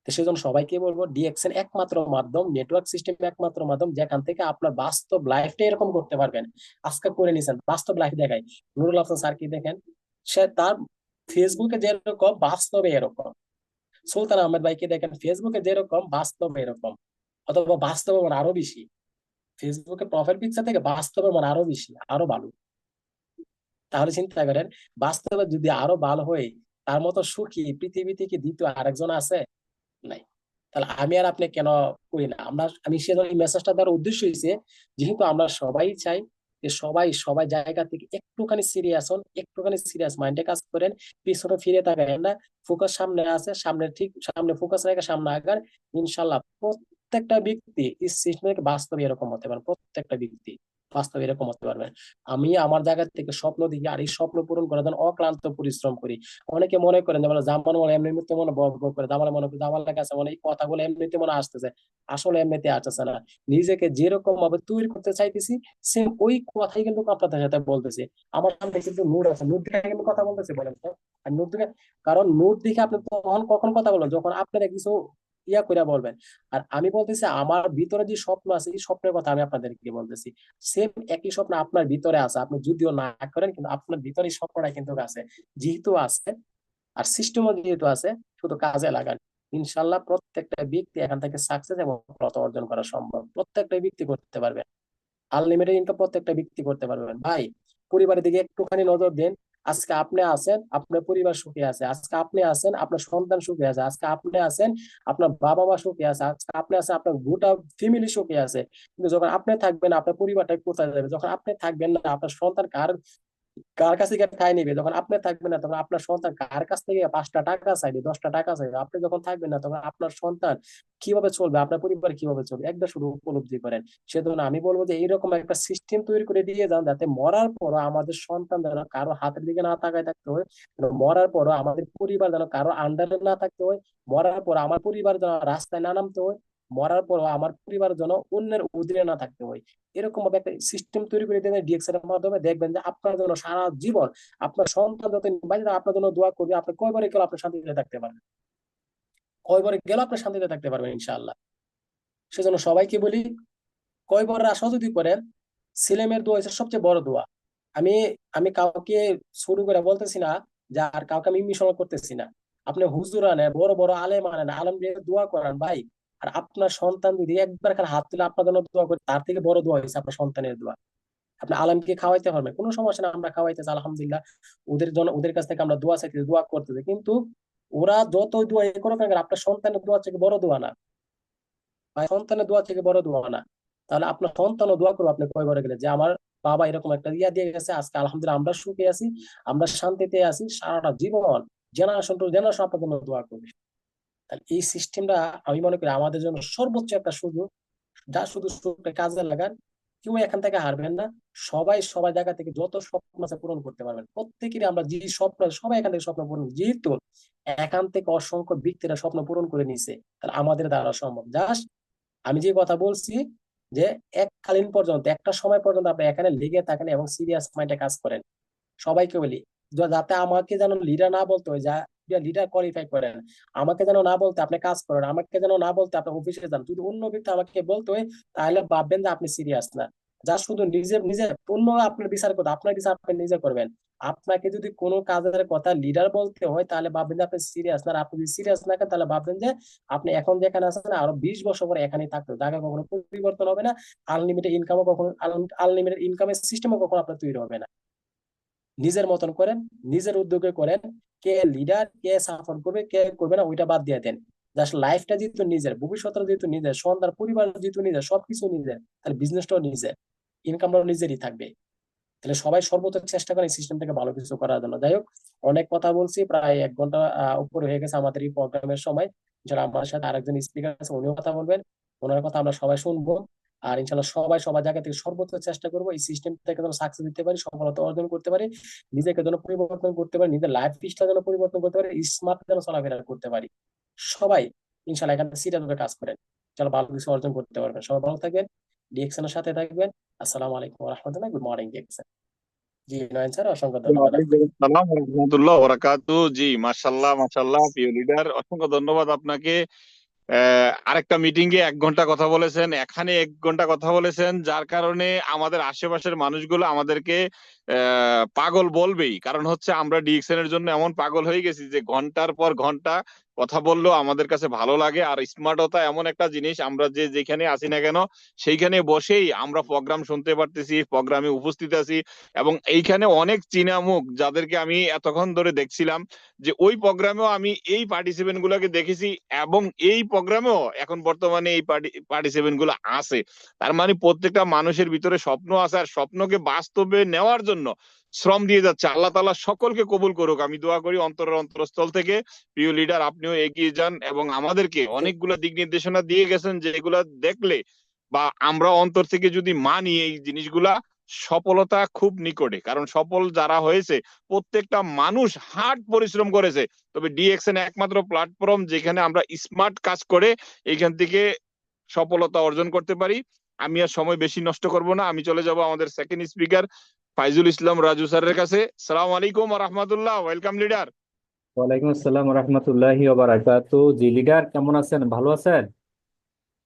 তো সেজন্য সবাইকে বলবো, ডিএক্সএন একমাত্র মাধ্যম, নেটওয়ার্ক সিস্টেম একমাত্র মাধ্যম যেখান থেকে আপনার বাস্তব লাইফটা এরকম করতে পারবেন। আজকে করে নিছেন, বাস্তব লাইফ দেখাই। নুরুল হাসান স্যার কি দেখেন, সে তার ফেসবুকে যেরকম বাস্তবে এরকম। সুলতান আহমেদ ভাইকে দেখেন, ফেসবুকে যেরকম বাস্তবে এরকম, অথবা বাস্তবে মানে আরো বেশি। ফেসবুকে প্রোফাইল পিকচার থেকে বাস্তবে মানে আরো বেশি, আরো ভালো। তাহলে চিন্তা করেন, বাস্তবে যদি আরো ভালো হয়, তার মতো সুখী পৃথিবীতে কি দ্বিতীয় আরেকজন আছে? নাই। তাহলে আমি আর আপনি কেন করি না? আমি সেজন্য এই মেসেজটা দেওয়ার উদ্দেশ্য হয়েছে, যেহেতু আমরা সবাই চাই যে সবাই সবাই জায়গা থেকে একটুখানি সিরিয়াস হন, একটুখানি সিরিয়াস মাইন্ডে কাজ করেন, পিছনে ফিরে তাকাবেন না। ফোকাস সামনে আছে, সামনে ঠিক সামনে ফোকাস রেখে সামনে আগান। ইনশাল্লাহ প্রত্যেকটা ব্যক্তি এই সিস্টেমকে বাস্তবে এরকম হতে পারে, প্রত্যেকটা ব্যক্তি বাস্তবে এরকম হতে পারবেন। আমি আমার জায়গা থেকে স্বপ্ন দেখি, আর এই স্বপ্ন পূরণ করার জন্য অক্লান্ত পরিশ্রম করি। অনেকে মনে করেন যে জামান মনে এমনিতে মনে বক বক করে, জামাল মনে করে জামালের কাছে মনে এই কথাগুলো এমনিতে মনে আসতেছে, আসলে এমনিতে আসতেছে না। নিজেকে যেরকম ভাবে তৈরি করতে চাইতেছি, সেম ওই কথাই কিন্তু আপনাদের সাথে বলতেছি। আমার সামনে কিন্তু নূর আছে, নূর দিকে কিন্তু কথা বলতেছি, বলেন তো। আর নূর দিকে, কারণ নূর দিকে আপনি তখন কখন কথা বলবেন, যখন আপনারা কিছু ইয়া করে বলবেন। আর আমি বলতেছি আমার ভিতরে যে স্বপ্ন আছে, এই স্বপ্নের কথা আমি আপনাদেরকে বলতেছি। সেম একই স্বপ্ন আপনার ভিতরে আছে, আপনি যদিও না করেন, কিন্তু আপনার ভিতরে এই স্বপ্নটা কিন্তু আছে। যেহেতু আছে, আর সিস্টেমও যেহেতু আছে, শুধু কাজে লাগান। ইনশাল্লাহ প্রত্যেকটা ব্যক্তি এখান থেকে সাকসেস এবং সফলতা অর্জন করা সম্ভব, প্রত্যেকটা ব্যক্তি করতে পারবে। আনলিমিটেড ইনকাম প্রত্যেকটা ব্যক্তি করতে পারবেন। ভাই, পরিবারের দিকে একটুখানি নজর দিন। আজকে আপনি আছেন, আপনার পরিবার সুখী আছে। আজকে আপনি আছেন, আপনার সন্তান সুখী আছে। আজকে আপনি আছেন, আপনার বাবা মা সুখী আছে। আজকে আপনি আছেন, আপনার গোটা ফ্যামিলি সুখী আছে। কিন্তু যখন আপনি থাকবেন, আপনার পরিবারটা কোথায় যাবে? যখন আপনি থাকবেন না, আপনার সন্তান কার কার কাছ থেকে খাই নিবে? যখন আপনি থাকবেন না, তখন আপনার সন্তান কার কাছ থেকে 5টা টাকা চাইবে, 10টা টাকা চাইবে? আপনি যখন থাকবেন না, তখন আপনার সন্তান কিভাবে চলবে, আপনার পরিবার কিভাবে চলবে? একবার শুধু উপলব্ধি করেন। সেজন্য আমি বলবো যে এইরকম একটা সিস্টেম তৈরি করে দিয়ে যান, যাতে মরার পরও আমাদের সন্তান যেন কারো হাতের দিকে না তাকায় থাকতে হয়, মরার পরও আমাদের পরিবার যেন কারো আন্ডারে না থাকতে হয়, মরার পর আমার পরিবার যেন রাস্তায় না নামতে হয়, মরার পরও আমার পরিবার যেন অন্যের অধীনে না থাকতে হয়। এরকম ভাবে একটা সিস্টেম তৈরি করে দেবেন ডিএক্স এর মাধ্যমে, দেখবেন যে আপনার জন্য সারা জীবন, আপনার সন্তান যত বাচ্চা আপনার জন্য দোয়া করবে, আপনি কয়বারে গেলে আপনি শান্তিতে থাকতে পারবেন, কয়বারে গেলে আপনি শান্তিতে থাকতে পারবেন ইনশাআল্লাহ। সেজন্য সবাইকে বলি, কয়বার আসা যদি করেন, ছেলে মেয়ের দোয়া হচ্ছে সবচেয়ে বড় দোয়া। আমি আমি কাউকে শুরু করে বলতেছি না, যে আর কাউকে আমি মিশন করতেছি না। আপনি হুজুর আনেন, বড় বড় আলেম আনেন, আলেম দিয়ে দোয়া করান ভাই। আর আপনার সন্তান যদি একবার খালি হাত তুলে আপনার জন্য দোয়া করে, তার থেকে বড় দোয়া হয়েছে আপনার সন্তানের দোয়া। আপনি আলমকে খাওয়াইতে পারবেন, কোনো সমস্যা না, আমরা খাওয়াইতেছি আলহামদুলিল্লাহ। ওদের জন্য, ওদের কাছ থেকে আমরা দোয়া চাইতেছি, দোয়া করতেছি, কিন্তু ওরা যত দোয়া করুক না কেন, আপনার সন্তানের দোয়া থেকে বড় দোয়া না ভাই, সন্তানের দোয়া থেকে বড় দোয়া না। তাহলে আপনার সন্তানও দোয়া করবো আপনি কয়বারে গেলে, যে আমার বাবা এরকম একটা ইয়া দিয়ে গেছে, আজকে আলহামদুলিল্লাহ আমরা সুখে আছি, আমরা শান্তিতে আছি, সারাটা জীবন জেনারেশন টু জেনারেশন আপনার জন্য দোয়া করবে। তাহলে এই সিস্টেমটা আমি মনে করি আমাদের জন্য সর্বোচ্চ একটা সুযোগ, যা শুধু সুযোগটা কাজে লাগান। কেউ এখান থেকে হারবেন না। সবাই সবার জায়গা থেকে যত স্বপ্ন আছে পূরণ করতে পারবেন। প্রত্যেকেরই আমরা যে স্বপ্ন আছে, সবাই এখান থেকে স্বপ্ন পূরণ, যেহেতু এখান থেকে অসংখ্য ব্যক্তিরা স্বপ্ন পূরণ করে নিছে, তাহলে আমাদের দ্বারা সম্ভব। জাস্ট আমি যে কথা বলছি, যে এককালীন পর্যন্ত, একটা সময় পর্যন্ত আপনি এখানে লেগে থাকেন এবং সিরিয়াস মাইন্ডে কাজ করেন। সবাইকে বলি, যাতে আমাকে যেন লিডার না বলতে হয়, যা লিডার কোয়ালিফাই করেন, আমাকে যেন না বলতে আপনি কাজ করেন, আমাকে যেন না বলতে আপনি অফিসে যান। যদি অন্য ব্যক্তি আমাকে বলতে হয়, তাহলে ভাববেন যে আপনি সিরিয়াস না। যা শুধু নিজে নিজে, অন্য আপনার বিচার করতে, আপনার বিচার আপনি নিজে করবেন। আপনাকে যদি কোনো কাজের কথা লিডার বলতে হয়, তাহলে ভাববেন যে আপনি সিরিয়াস না। আর আপনি যদি সিরিয়াস না করেন, তাহলে ভাববেন যে আপনি এখন যেখানে আছেন আরো 20 বছর পরে এখানেই থাকতে হবে। জায়গা কখনো পরিবর্তন হবে না। আনলিমিটেড ইনকামও কখনো, আনলিমিটেড ইনকামের সিস্টেমও কখনো আপনার তৈরি হবে না। নিজের মতন করেন, নিজের উদ্যোগে করেন। কে লিডার, কে সাপোর্ট করবে, কে করবে না, ওইটা বাদ দিয়ে দেন। জাস্ট লাইফটা যেহেতু নিজের, ভবিষ্যৎটা যেহেতু নিজের, সন্তান পরিবার যেহেতু নিজের, সবকিছু নিজের, তাহলে বিজনেসটাও নিজের, ইনকামটাও নিজেরই থাকবে। তাহলে সবাই সর্বোচ্চ চেষ্টা করে এই সিস্টেম থেকে ভালো কিছু করার জন্য। যাই হোক, অনেক কথা বলছি, প্রায় 1 ঘন্টা উপরে হয়ে গেছে আমাদের এই প্রোগ্রামের সময়। যারা আমার সাথে আরেকজন স্পিকার আছে, উনিও কথা বলবেন, ওনার কথা আমরা সবাই শুনবো। আর ইনশাল্লাহ সবাই সবার জায়গা থেকে সর্বোচ্চ চেষ্টা করবো এই সিস্টেম থেকে যেন সাকসেস দিতে পারি, সফলতা অর্জন করতে পারি, নিজেকে যেন পরিবর্তন করতে পারি, নিজের লাইফ স্টাইল যেন পরিবর্তন করতে পারি, স্মার্ট যেন চলাফেরা করতে পারি। সবাই ইনশাল্লাহ এখানে সিরিয়াস ভাবে কাজ করেন। চলো ভালো কিছু অর্জন করতে পারবেন। সবাই ভালো থাকবেন, ডিএক্সএন এর সাথে থাকবেন। আসসালামু আলাইকুম ওয়া রাহমাতুল্লাহ। Good morning DXN. জি নয়ন স্যার, অসংখ্য ধন্যবাদ ওয়ালাইকুম আপনাকে। আসসালাম রহমতুল্লাহ বরাকাতু। জি মাশাল্লাহ মাশাল্লাহ, প্রিয় লিডার, অসংখ্য ধন্যবাদ আপনাকে। আরেকটা মিটিং এ 1 ঘন্টা কথা বলেছেন, এখানে 1 ঘন্টা কথা বলেছেন, যার কারণে আমাদের আশেপাশের মানুষগুলো আমাদেরকে পাগল বলবেই। কারণ হচ্ছে আমরা ডিএক্সএন এর জন্য এমন পাগল হয়ে গেছি যে ঘন্টার পর ঘন্টা কথা বললেও আমাদের কাছে ভালো লাগে। আর স্মার্টতা এমন একটা জিনিস, আমরা যে যেখানে আছি না কেন সেইখানে বসেই আমরা প্রোগ্রাম শুনতে পারতেছি, প্রোগ্রামে উপস্থিত আছি। এবং এইখানে অনেক চীনা মুখ যাদেরকে আমি এতক্ষণ ধরে দেখছিলাম, যে ওই প্রোগ্রামেও আমি এই পার্টিসিপেন্ট গুলাকে দেখেছি, এবং এই প্রোগ্রামেও এখন বর্তমানে এই পার্টিসিপেন্ট গুলো আছে। তার মানে প্রত্যেকটা মানুষের ভিতরে স্বপ্ন আছে, আর স্বপ্নকে বাস্তবে নেওয়ার জন্য শ্রম দিয়ে যাচ্ছে। আল্লাহ তাআলা সকলকে কবুল করুক, আমি দোয়া করি অন্তরের অন্তরস্থল থেকে। প্রিয় লিডার, আপনিও এগিয়ে যান এবং আমাদেরকে অনেকগুলো দিক নির্দেশনা দিয়ে গেছেন, যেগুলা দেখলে বা আমরা অন্তর থেকে যদি মানি এই জিনিসগুলা, সফলতা খুব নিকটে। কারণ সফল যারা হয়েছে প্রত্যেকটা মানুষ হার্ড পরিশ্রম করেছে। তবে ডিএক্সএন একমাত্র প্ল্যাটফর্ম যেখানে আমরা স্মার্ট কাজ করে এইখান থেকে সফলতা অর্জন করতে পারি। আমি আর সময় বেশি নষ্ট করব না, আমি চলে যাব আমাদের সেকেন্ড স্পিকার ফাইজুল ইসলাম রাজু স্যারের কাছে। সালাম আলাইকুম ওয়া রাহমাতুল্লাহ, ওয়েলকাম লিডার। ওয়ালাইকুম আসসালাম রহমতুল্লাহি ওবারাকাতু। জি লিডার, কেমন আছেন? ভালো আছেন?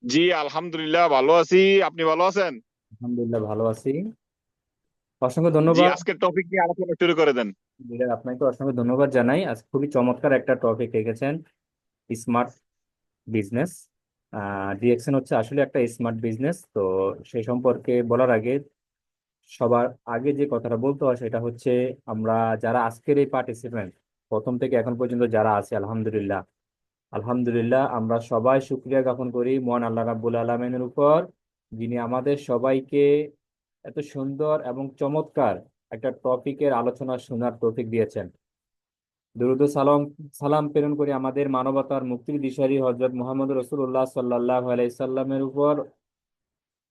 জি আলহামদুলিল্লাহ ভালো আছি, আপনি ভালো আছেন? আলহামদুলিল্লাহ ভালো আছি। অসংখ্য জি, ধন্যবাদ আজকের টপিক নিয়ে আলোচনা শুরু করে দেন। লিডার, আপনাকে অসংখ্য ধন্যবাদ জানাই। আজ খুবই চমৎকার একটা টপিক রেখেছেন, স্মার্ট বিজনেস। ডিএক্সএন হচ্ছে আসলে একটা স্মার্ট বিজনেস। তো সেই সম্পর্কে বলার আগে সবার আগে যে কথাটা বলতে হয় সেটা হচ্ছে, আমরা যারা আজকের এই পার্টিসিপেন্ট, প্রথম থেকে এখন পর্যন্ত যারা আছে, আলহামদুলিল্লাহ আলহামদুলিল্লাহ, আমরা সবাই শুকরিয়া জ্ঞাপন করি মহান আল্লাহ রাব্বুল আলামিনের উপর, যিনি আমাদের সবাইকে এত সুন্দর এবং চমৎকার একটা টপিকের আলোচনা শোনার তৌফিক দিয়েছেন। দুরূদ ও সালাম সালাম প্রেরণ করি আমাদের মানবতার মুক্তির দিশারি হযরত মুহাম্মদ রাসূলুল্লাহ সাল্লাল্লাহু আলাইহি সাল্লামের উপর।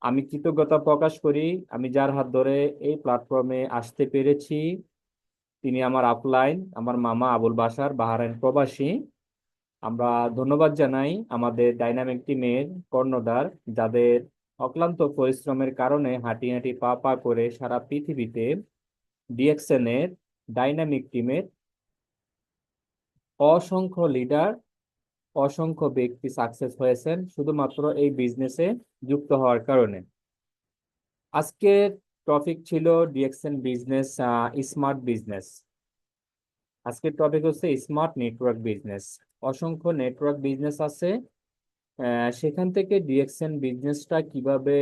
আমি কৃতজ্ঞতা প্রকাশ করি, আমি যার হাত ধরে এই প্ল্যাটফর্মে আসতে পেরেছি তিনি আমার আপলাইন, আমার মামা আবুল বাশার, বাহারাইন প্রবাসী। আমরা ধন্যবাদ জানাই আমাদের ডাইনামিক টিমের কর্ণধার, যাদের অক্লান্ত পরিশ্রমের কারণে হাঁটি হাঁটি পা পা করে সারা পৃথিবীতে ডিএক্সএন এর ডাইনামিক টিমের অসংখ্য লিডার, অসংখ্য ব্যক্তি সাকসেস হয়েছেন শুধুমাত্র এই বিজনেসে যুক্ত হওয়ার কারণে। আজকের টপিক ছিল ডিএক্সএন বিজনেস, স্মার্ট বিজনেস। আজকের টপিক হচ্ছে স্মার্ট নেটওয়ার্ক বিজনেস। অসংখ্য নেটওয়ার্ক বিজনেস আছে, সেখান থেকে ডিএক্সএন বিজনেসটা কিভাবে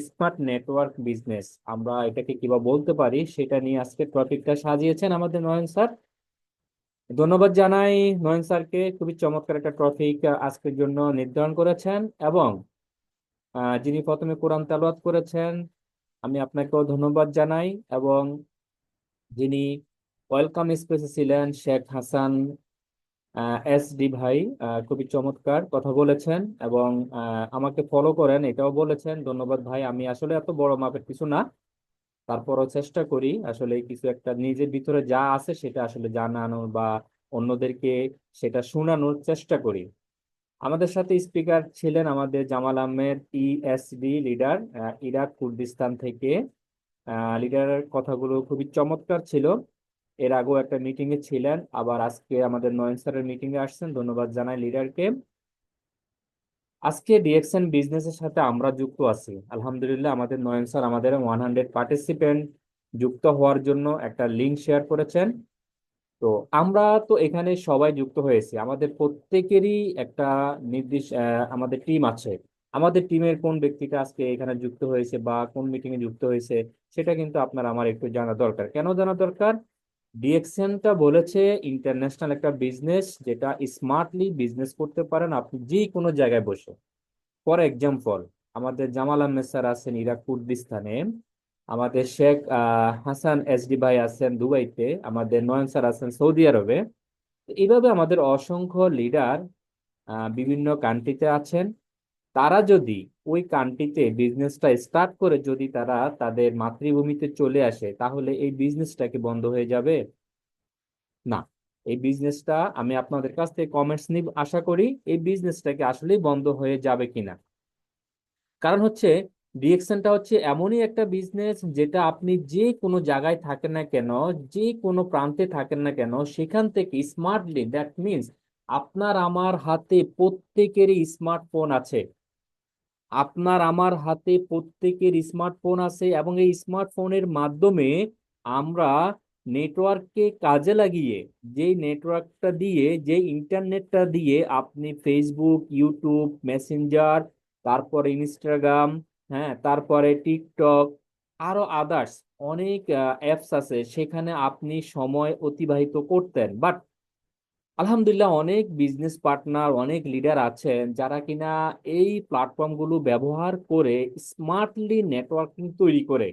স্মার্ট নেটওয়ার্ক বিজনেস, আমরা এটাকে কিভাবে বলতে পারি, সেটা নিয়ে আজকে টপিকটা সাজিয়েছেন আমাদের নয়ন স্যার। ধন্যবাদ জানাই নয়ন স্যারকে, খুবই চমৎকার একটা টপিক আজকের জন্য নির্ধারণ করেছেন। এবং যিনি প্রথমে কোরআন তেলাওয়াত করেছেন, আমি আপনাকেও ধন্যবাদ জানাই। এবং যিনি ওয়েলকাম স্পেসে ছিলেন, শেখ হাসান এসডি ভাই, খুবই চমৎকার কথা বলেছেন এবং আমাকে ফলো করেন এটাও বলেছেন। ধন্যবাদ ভাই। আমি আসলে এত বড় মাপের কিছু না, তারপরও চেষ্টা করি আসলে কিছু একটা নিজের ভিতরে যা আছে সেটা আসলে জানানোর বা অন্যদেরকে সেটা শোনানোর চেষ্টা করি। আমাদের সাথে স্পিকার ছিলেন আমাদের Jamal Ahmed, ESD leader, Iraq Kurdistan থেকে। লিডারের কথাগুলো খুবই চমৎকার ছিল। এর আগেও একটা মিটিং এ ছিলেন, আবার আজকে আমাদের নয়ন স্যারের মিটিং এ আসছেন। ধন্যবাদ জানাই লিডারকে। আজকে ডিএক্সএন বিজনেসের সাথে আমরা যুক্ত আছি আলহামদুলিল্লাহ। আমাদের নয়ন স্যার আমাদের 100 পার্টিসিপেন্ট যুক্ত হওয়ার জন্য একটা লিংক শেয়ার করেছেন। তো আমরা তো এখানে সবাই যুক্ত হয়েছি, আমাদের প্রত্যেকেরই একটা নির্দিষ্ট আমাদের টিম আছে। আমাদের টিমের কোন ব্যক্তিটা আজকে এখানে যুক্ত হয়েছে বা কোন মিটিং এ যুক্ত হয়েছে, সেটা কিন্তু আপনার আমার একটু জানা দরকার। কেন জানা দরকার? ডিএক্সএনটা বলেছে ইন্টারন্যাশনাল একটা বিজনেস, যেটা স্মার্টলি বিজনেস করতে পারেন আপনি যে কোনো জায়গায় বসে। ফর এক্সাম্পল, আমাদের জামাল আহমেদ স্যার আছেন ইরাক কুর্দিস্তানে, আমাদের শেখ হাসান এসডি ভাই আছেন দুবাইতে, আমাদের নয়ন স্যার আছেন সৌদি আরবে। তো এইভাবে আমাদের অসংখ্য লিডার বিভিন্ন কান্ট্রিতে আছেন। তারা যদি ওই কান্ট্রিতে বিজনেসটা স্টার্ট করে যদি তারা তাদের মাতৃভূমিতে চলে আসে, তাহলে এই বিজনেসটাকে বন্ধ হয়ে যাবে? না, এই বিজনেসটা আমি আপনাদের কাছ থেকে কমেন্টস নিব, আশা করি এই বিজনেসটাকে আসলেই বন্ধ হয়ে যাবে কিনা। কারণ হচ্ছে ডিএক্সএনটা হচ্ছে এমনই একটা বিজনেস যেটা আপনি যে কোনো জায়গায় থাকেন না কেন, যে কোনো প্রান্তে থাকেন না কেন, সেখান থেকে স্মার্টলি, দ্যাট মিনস আপনার আমার হাতে প্রত্যেকেরই স্মার্টফোন আছে। আপনার আমার হাতে প্রত্যেকের স্মার্টফোন আছে, এবং এই স্মার্টফোনের মাধ্যমে আমরা নেটওয়ার্ককে কাজে লাগিয়ে, যেই নেটওয়ার্কটা দিয়ে, যে ইন্টারনেটটা দিয়ে আপনি ফেসবুক, ইউটিউব, মেসেঞ্জার, তারপরে ইনস্টাগ্রাম, হ্যাঁ, তারপরে টিকটক, আরো আদার্স অনেক অ্যাপস আছে, সেখানে আপনি সময় অতিবাহিত করতেন। বাট আলহামদুলিল্লাহ অনেক বিজনেস পার্টনার, অনেক লিডার আছেন যারা কিনা এই প্ল্যাটফর্মগুলো ব্যবহার করে স্মার্টলি নেটওয়ার্কিং তৈরি করে।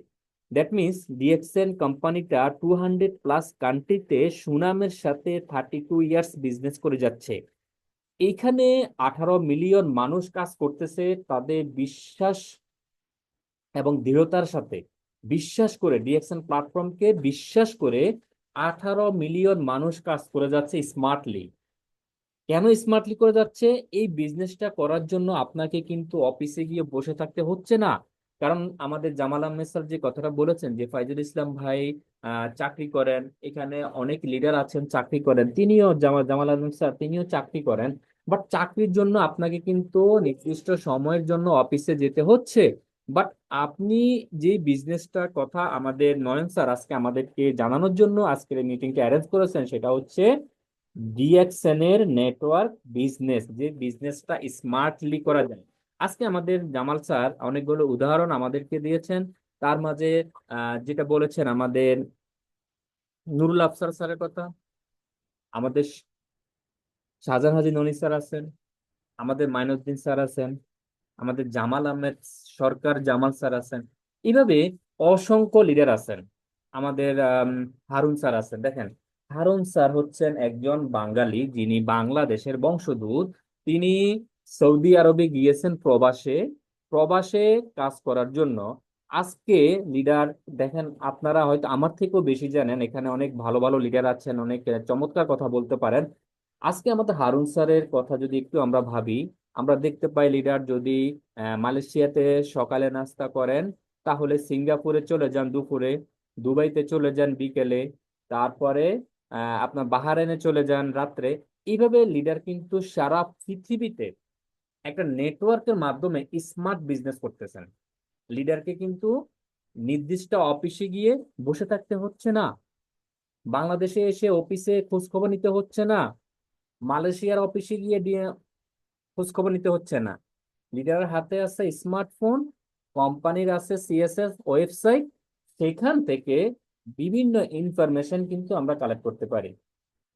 দ্যাট মিনস ডিএক্সএন কোম্পানিটা 200+ কান্ট্রিতে সুনামের সাথে 32 ইয়ার্স বিজনেস করে যাচ্ছে। এইখানে 18 মিলিয়ন মানুষ কাজ করতেছে তাদের বিশ্বাস এবং দৃঢ়তার সাথে। বিশ্বাস করে, ডিএক্সএন প্ল্যাটফর্মকে বিশ্বাস করে 18 মিলিয়ন মানুষ কাজ করে যাচ্ছে স্মার্টলি। কেন স্মার্টলি করে যাচ্ছে? এই বিজনেসটা করার জন্য আপনাকে কিন্তু অফিসে গিয়ে বসে থাকতে হচ্ছে না। কারণ আমাদের জামাল আহমেদ স্যার যে কথাটা বলেছেন যে ফাইজুল ইসলাম ভাই চাকরি করেন, এখানে অনেক লিডার আছেন চাকরি করেন, তিনিও জামাল আহমেদ স্যার তিনিও চাকরি করেন। বাট চাকরির জন্য আপনাকে কিন্তু নির্দিষ্ট সময়ের জন্য অফিসে যেতে হচ্ছে। বাট আপনি যে বিজনেসটার কথা আমাদের নয়ন স্যার আজকে আমাদেরকে জানানোর জন্য আজকের এই মিটিংটা অ্যারেঞ্জ করেছেন, সেটা হচ্ছে ডিএক্সএন এর নেটওয়ার্ক বিজনেস, যে বিজনেসটা স্মার্টলি করা যায়। আজকে আমাদের জামাল স্যার অনেকগুলো উদাহরণ আমাদেরকে দিয়েছেন। তার মাঝে যেটা বলেছেন আমাদের নুরুল আফসার স্যারের কথা, আমাদের শাহজাহান হাজী ননি স্যার আছেন, আমাদের মাইনুদ্দিন স্যার আছেন, আমাদের জামাল আহমেদ সরকার জামাল স্যার আছেন, এইভাবে অসংখ্য লিডার আছেন। আমাদের হারুন স্যার আছেন। দেখেন, হারুন স্যার হচ্ছেন একজন বাঙালি যিনি বাংলাদেশের বংশোদ্ভূত। তিনি সৌদি আরবে গিয়েছেন প্রবাসে, প্রবাসে কাজ করার জন্য। আজকে লিডার দেখেন, আপনারা হয়তো আমার থেকেও বেশি জানেন, এখানে অনেক ভালো ভালো লিডার আছেন, অনেক চমৎকার কথা বলতে পারেন। আজকে আমাদের হারুন স্যারের কথা যদি একটু আমরা ভাবি, আমরা দেখতে পাই লিডার যদি মালয়েশিয়াতে সকালে নাস্তা করেন, তাহলে সিঙ্গাপুরে চলে যান দুপুরে, দুবাইতে চলে যান বিকেলে, তারপরে আপনার বাহারাইনে চলে যান রাত্রে। এইভাবে লিডার কিন্তু সারা পৃথিবীতে একটা নেটওয়ার্কের মাধ্যমে স্মার্ট বিজনেস করতেছেন। লিডারকে কিন্তু নির্দিষ্ট অফিসে গিয়ে বসে থাকতে হচ্ছে না, বাংলাদেশে এসে অফিসে খোঁজ খবর নিতে হচ্ছে না, মালয়েশিয়ার অফিসে গিয়ে খোঁজ খবর নিতে হচ্ছে না। লিডারের হাতে আছে স্মার্টফোন, কোম্পানির আছে সিএসএস ওয়েবসাইট, সেখান থেকে বিভিন্ন ইনফরমেশন কিন্তু আমরা কালেক্ট করতে পারি।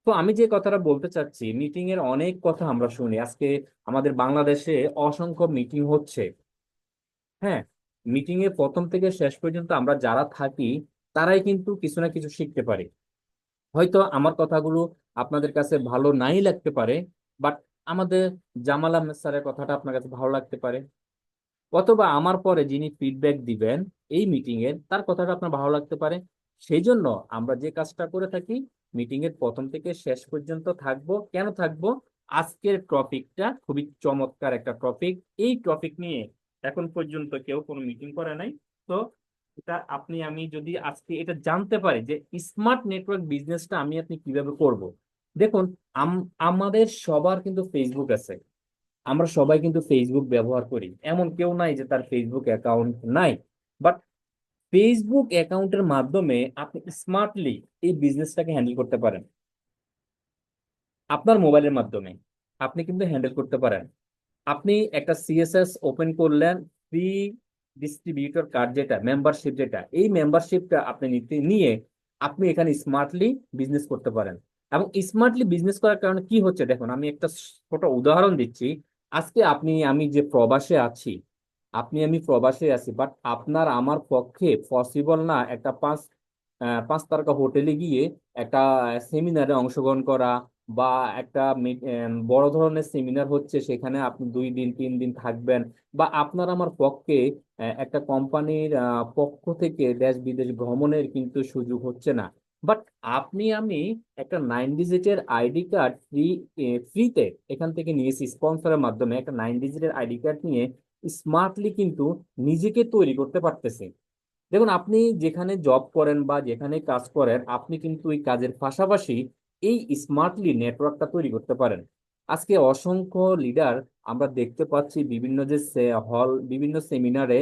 তো আমি যে কথাটা বলতে চাচ্ছি, মিটিং এর অনেক কথা আমরা শুনি আজকে, আমাদের বাংলাদেশে অসংখ্য মিটিং হচ্ছে। হ্যাঁ, মিটিং এ প্রথম থেকে শেষ পর্যন্ত আমরা যারা থাকি তারাই কিন্তু কিছু না কিছু শিখতে পারি। হয়তো আমার কথাগুলো আপনাদের কাছে ভালো নাই লাগতে পারে, বাট আমাদের জামাল আহমেদ স্যারের কথাটা আপনার কাছে ভালো লাগতে পারে, অথবা আমার পরে যিনি ফিডব্যাক দিবেন এই মিটিং এর তার কথাটা আপনার ভালো লাগতে পারে। সেই জন্য আমরা যে কাজটা করে থাকি, মিটিং এর প্রথম থেকে শেষ পর্যন্ত থাকবো। কেন থাকবো? আজকের টপিকটা খুবই চমৎকার একটা টপিক। এই টপিক নিয়ে এখন পর্যন্ত কেউ কোনো মিটিং করে নাই। তো এটা আপনি আমি যদি আজকে এটা জানতে পারি যে স্মার্ট নেটওয়ার্ক বিজনেসটা আমি আপনি কিভাবে করব। দেখুন, আমাদের সবার কিন্তু ফেসবুক আছে, আমরা সবাই কিন্তু ফেসবুক ব্যবহার করি, এমন কেউ নাই যে তার ফেসবুক অ্যাকাউন্ট নাই। বাট ফেসবুক অ্যাকাউন্টের মাধ্যমে আপনি স্মার্টলি এই বিজনেসটাকে হ্যান্ডেল করতে পারেন। আপনার মোবাইলের মাধ্যমে আপনি কিন্তু হ্যান্ডেল করতে পারেন। আপনি একটা সিএসএস ওপেন করলেন, ফ্রি ডিস্ট্রিবিউটর কার্ড, যেটা মেম্বারশিপ, যেটা এই মেম্বারশিপটা আপনি নিয়ে আপনি এখানে স্মার্টলি বিজনেস করতে পারেন। এবং স্মার্টলি বিজনেস করার কারণে কি হচ্ছে দেখুন, আমি একটা ছোট উদাহরণ দিচ্ছি। আজকে আপনি আমি যে প্রবাসে আছি, আপনি আমি প্রবাসে আছি, বাট আপনার আমার পক্ষে পসিবল না একটা পাঁচ তারকা হোটেলে গিয়ে একটা সেমিনারে অংশগ্রহণ করা, বা একটা বড় ধরনের সেমিনার হচ্ছে সেখানে আপনি 2 দিন 3 দিন থাকবেন, বা আপনার আমার পক্ষে একটা কোম্পানির পক্ষ থেকে দেশ বিদেশ ভ্রমণের কিন্তু সুযোগ হচ্ছে না। বাট আপনি আমি একটা 9 ডিজিটের আইডি কার্ড ফ্রিতে এখান থেকে নিয়েছি স্পন্সরের মাধ্যমে, একটা 9 ডিজিটের আইডি কার্ড নিয়ে স্মার্টলি কিন্তু নিজেকে তৈরি করতে পারতেছি। দেখুন, আপনি যেখানে জব করেন বা যেখানে কাজ করেন, আপনি কিন্তু এই কাজের পাশাপাশি এই স্মার্টলি নেটওয়ার্কটা তৈরি করতে পারেন। আজকে অসংখ্য লিডার আমরা দেখতে পাচ্ছি বিভিন্ন যে বিভিন্ন সেমিনারে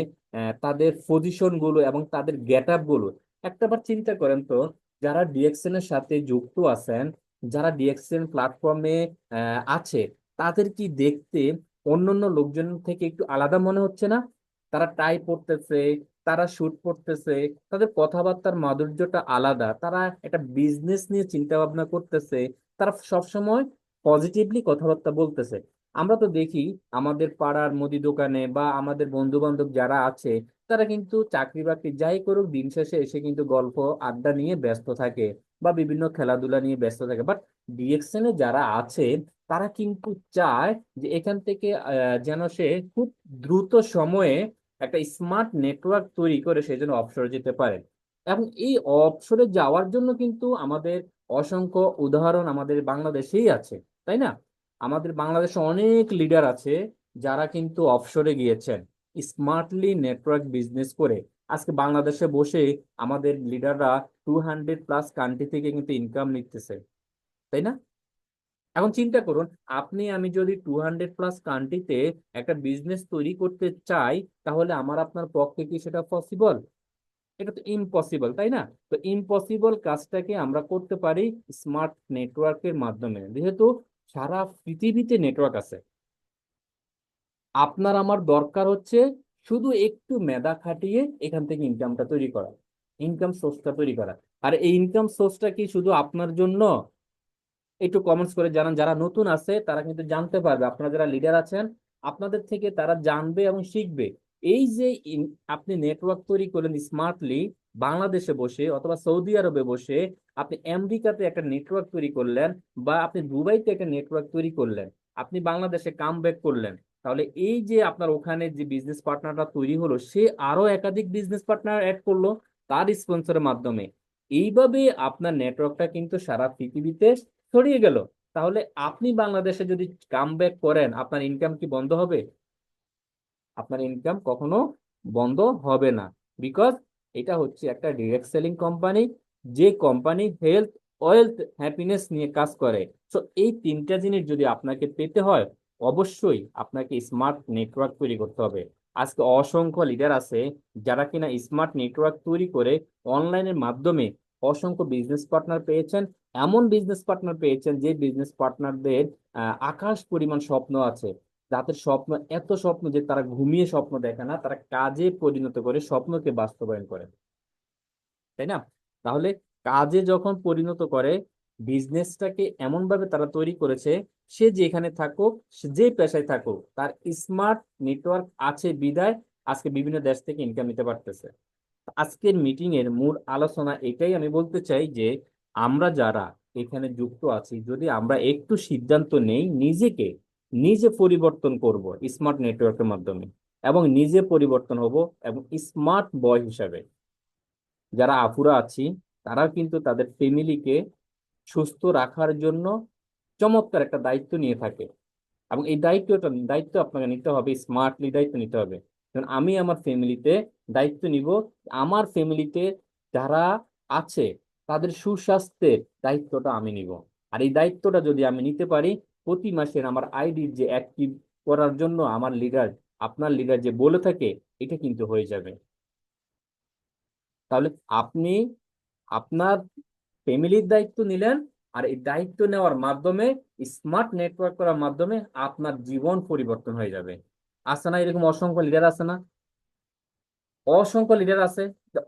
তাদের পজিশন গুলো এবং তাদের গেট আপ গুলো একটাবার চিন্তা করেন তো। যারা ডিএক্সএন এর সাথে যুক্ত আছেন, যারা ডিএক্সএন প্ল্যাটফর্মে আছে, তাদের কি দেখতে অন্যান্য লোকজন থেকে একটু আলাদা মনে হচ্ছে না? তারা টাই পরতেছে, তারা শুট করতেছে, তাদের কথাবার্তার মাধুর্যটা আলাদা, তারা একটা বিজনেস নিয়ে চিন্তা ভাবনা করতেছে, তারা সবসময় পজিটিভলি কথাবার্তা বলতেছে। আমরা তো দেখি আমাদের পাড়ার মুদি দোকানে বা আমাদের বন্ধু বান্ধব যারা আছে, তারা কিন্তু চাকরি বাকরি যাই করুক, দিন শেষে এসে কিন্তু গল্প আড্ডা নিয়ে ব্যস্ত থাকে বা বিভিন্ন খেলাধুলা নিয়ে ব্যস্ত থাকে। বাট ডিএক্সএন এ যারা আছে, তারা কিন্তু চায় যে এখান থেকে যেন সে খুব দ্রুত সময়ে একটা স্মার্ট নেটওয়ার্ক তৈরি করে সে যেন অবসরে যেতে পারে। এবং এই অবসরে যাওয়ার জন্য কিন্তু আমাদের অসংখ্য উদাহরণ আমাদের বাংলাদেশেই আছে, তাই না? আমাদের বাংলাদেশে অনেক লিডার আছে যারা কিন্তু অবসরে গিয়েছেন স্মার্টলি নেটওয়ার্ক বিজনেস করে। আজকে বাংলাদেশে বসে আমাদের লিডাররা 200+ কান্ট্রি থেকে কিন্তু ইনকাম নিতেছে, তাই না? এখন চিন্তা করুন, আপনি আমি যদি 200+ কান্ট্রিতে একটা বিজনেস তৈরি করতে চাই, তাহলে আমার আপনার পক্ষে কি সেটা পসিবল? এটা তো ইম্পসিবল, তাই না? তো ইম্পসিবল কাজটাকে আমরা করতে পারি স্মার্ট নেটওয়ার্কের মাধ্যমে। যেহেতু সারা পৃথিবীতে নেটওয়ার্ক আছে, আপনার আমার দরকার হচ্ছে শুধু একটু মেধা খাটিয়ে এখান থেকে ইনকামটা তৈরি করা, ইনকাম সোর্সটা তৈরি করা। আর এই ইনকাম সোর্সটা কি শুধু আপনার জন্য? একটু কমেন্টস করে জানান। যারা নতুন আছে তারা কিন্তু জানতে পারবে, আপনারা যারা লিডার আছেন আপনাদের থেকে তারা জানবে এবং শিখবে। এই যে আপনি নেটওয়ার্ক তৈরি করলেন স্মার্টলি বাংলাদেশে বসে অথবা সৌদি আরবে বসে, আপনি আমেরিকাতে একটা নেটওয়ার্ক তৈরি করলেন, বা আপনি দুবাইতে একটা নেটওয়ার্ক তৈরি করলেন, আপনি বাংলাদেশে কাম ব্যাক করলেন, তাহলে এই যে আপনার ওখানে যে বিজনেস পার্টনারটা তৈরি হলো, সে আরো একাধিক বিজনেস পার্টনার অ্যাড করলো তার স্পন্সরের মাধ্যমে। এইভাবে আপনার নেটওয়ার্কটা কিন্তু সারা পৃথিবীতে ছড়িয়ে গেল। তাহলে আপনি বাংলাদেশে যদি কাম ব্যাক করেন, আপনার ইনকাম কি বন্ধ হবে? আপনার ইনকাম কখনো বন্ধ হবে না। বিকজ এটা হচ্ছে একটা ডিরেক্ট সেলিং কোম্পানি, যে কোম্পানি হেলথ, ওয়েলথ, হ্যাপিনেস নিয়ে কাজ করে। তো এই তিনটা জিনিস যদি আপনাকে পেতে হয়, অবশ্যই আপনাকে স্মার্ট নেটওয়ার্ক তৈরি করতে হবে। আজকে অসংখ্য লিডার আছে যারা কিনা স্মার্ট নেটওয়ার্ক তৈরি করে অনলাইনের মাধ্যমে অসংখ্য বিজনেস পার্টনার পেয়েছেন। এমন বিজনেস পার্টনার পেয়েছেন যে বিজনেস পার্টনারদের আকাশ পরিমাণ স্বপ্ন আছে, যাদের স্বপ্ন এত স্বপ্ন যে তারা ঘুমিয়ে স্বপ্ন দেখে না, তারা কাজে পরিণত করে স্বপ্নকে বাস্তবায়ন করে, তাই না? তাহলে কাজে যখন পরিণত করে, বিজনেসটাকে এমন ভাবে তারা তৈরি করেছে, সে যেখানে থাকুক, সে যে পেশায় থাকুক, তার স্মার্ট নেটওয়ার্ক আছে বিদায় আজকে বিভিন্ন দেশ থেকে ইনকাম নিতে পারতেছে। আজকের মিটিং এর মূল আলোচনা এটাই আমি বলতে চাই যে আমরা যারা এখানে যুক্ত আছি, যদি আমরা একটু সিদ্ধান্ত নেই, নিজেকে নিজে পরিবর্তন করব স্মার্ট নেটওয়ার্কের মাধ্যমে, এবং নিজে পরিবর্তন হব, এবং স্মার্ট বয় হিসাবে যারা আপুরা আছি, তারা কিন্তু তাদের ফ্যামিলিকে সুস্থ রাখার জন্য চমৎকার একটা দায়িত্ব নিয়ে থাকে। এবং এই দায়িত্ব আপনাকে নিতে হবে, স্মার্টলি দায়িত্ব নিতে হবে। কারণ আমি আমার ফ্যামিলিতে দায়িত্ব নিব, আমার ফ্যামিলিতে যারা আছে তাদের সুস্বাস্থ্যের দায়িত্বটা আমি নিব। আর এই দায়িত্বটা যদি আমি নিতে পারি, প্রতি মাসের আমার আইডি যে অ্যাক্টিভ করার জন্য আমার লিডার, আপনার লিডার যে বলে থাকে, এটা কিন্তু হয়ে যাবে। তাহলে আপনি আপনার ফ্যামিলির দায়িত্ব নিলেন, আর এই দায়িত্ব নেওয়ার মাধ্যমে স্মার্ট নেটওয়ার্ক করার মাধ্যমে আপনার জীবন পরিবর্তন হয়ে যাবে। আছে না এরকম অসংখ্য লিডার? আছে না অসংখ্য লিডার আছে?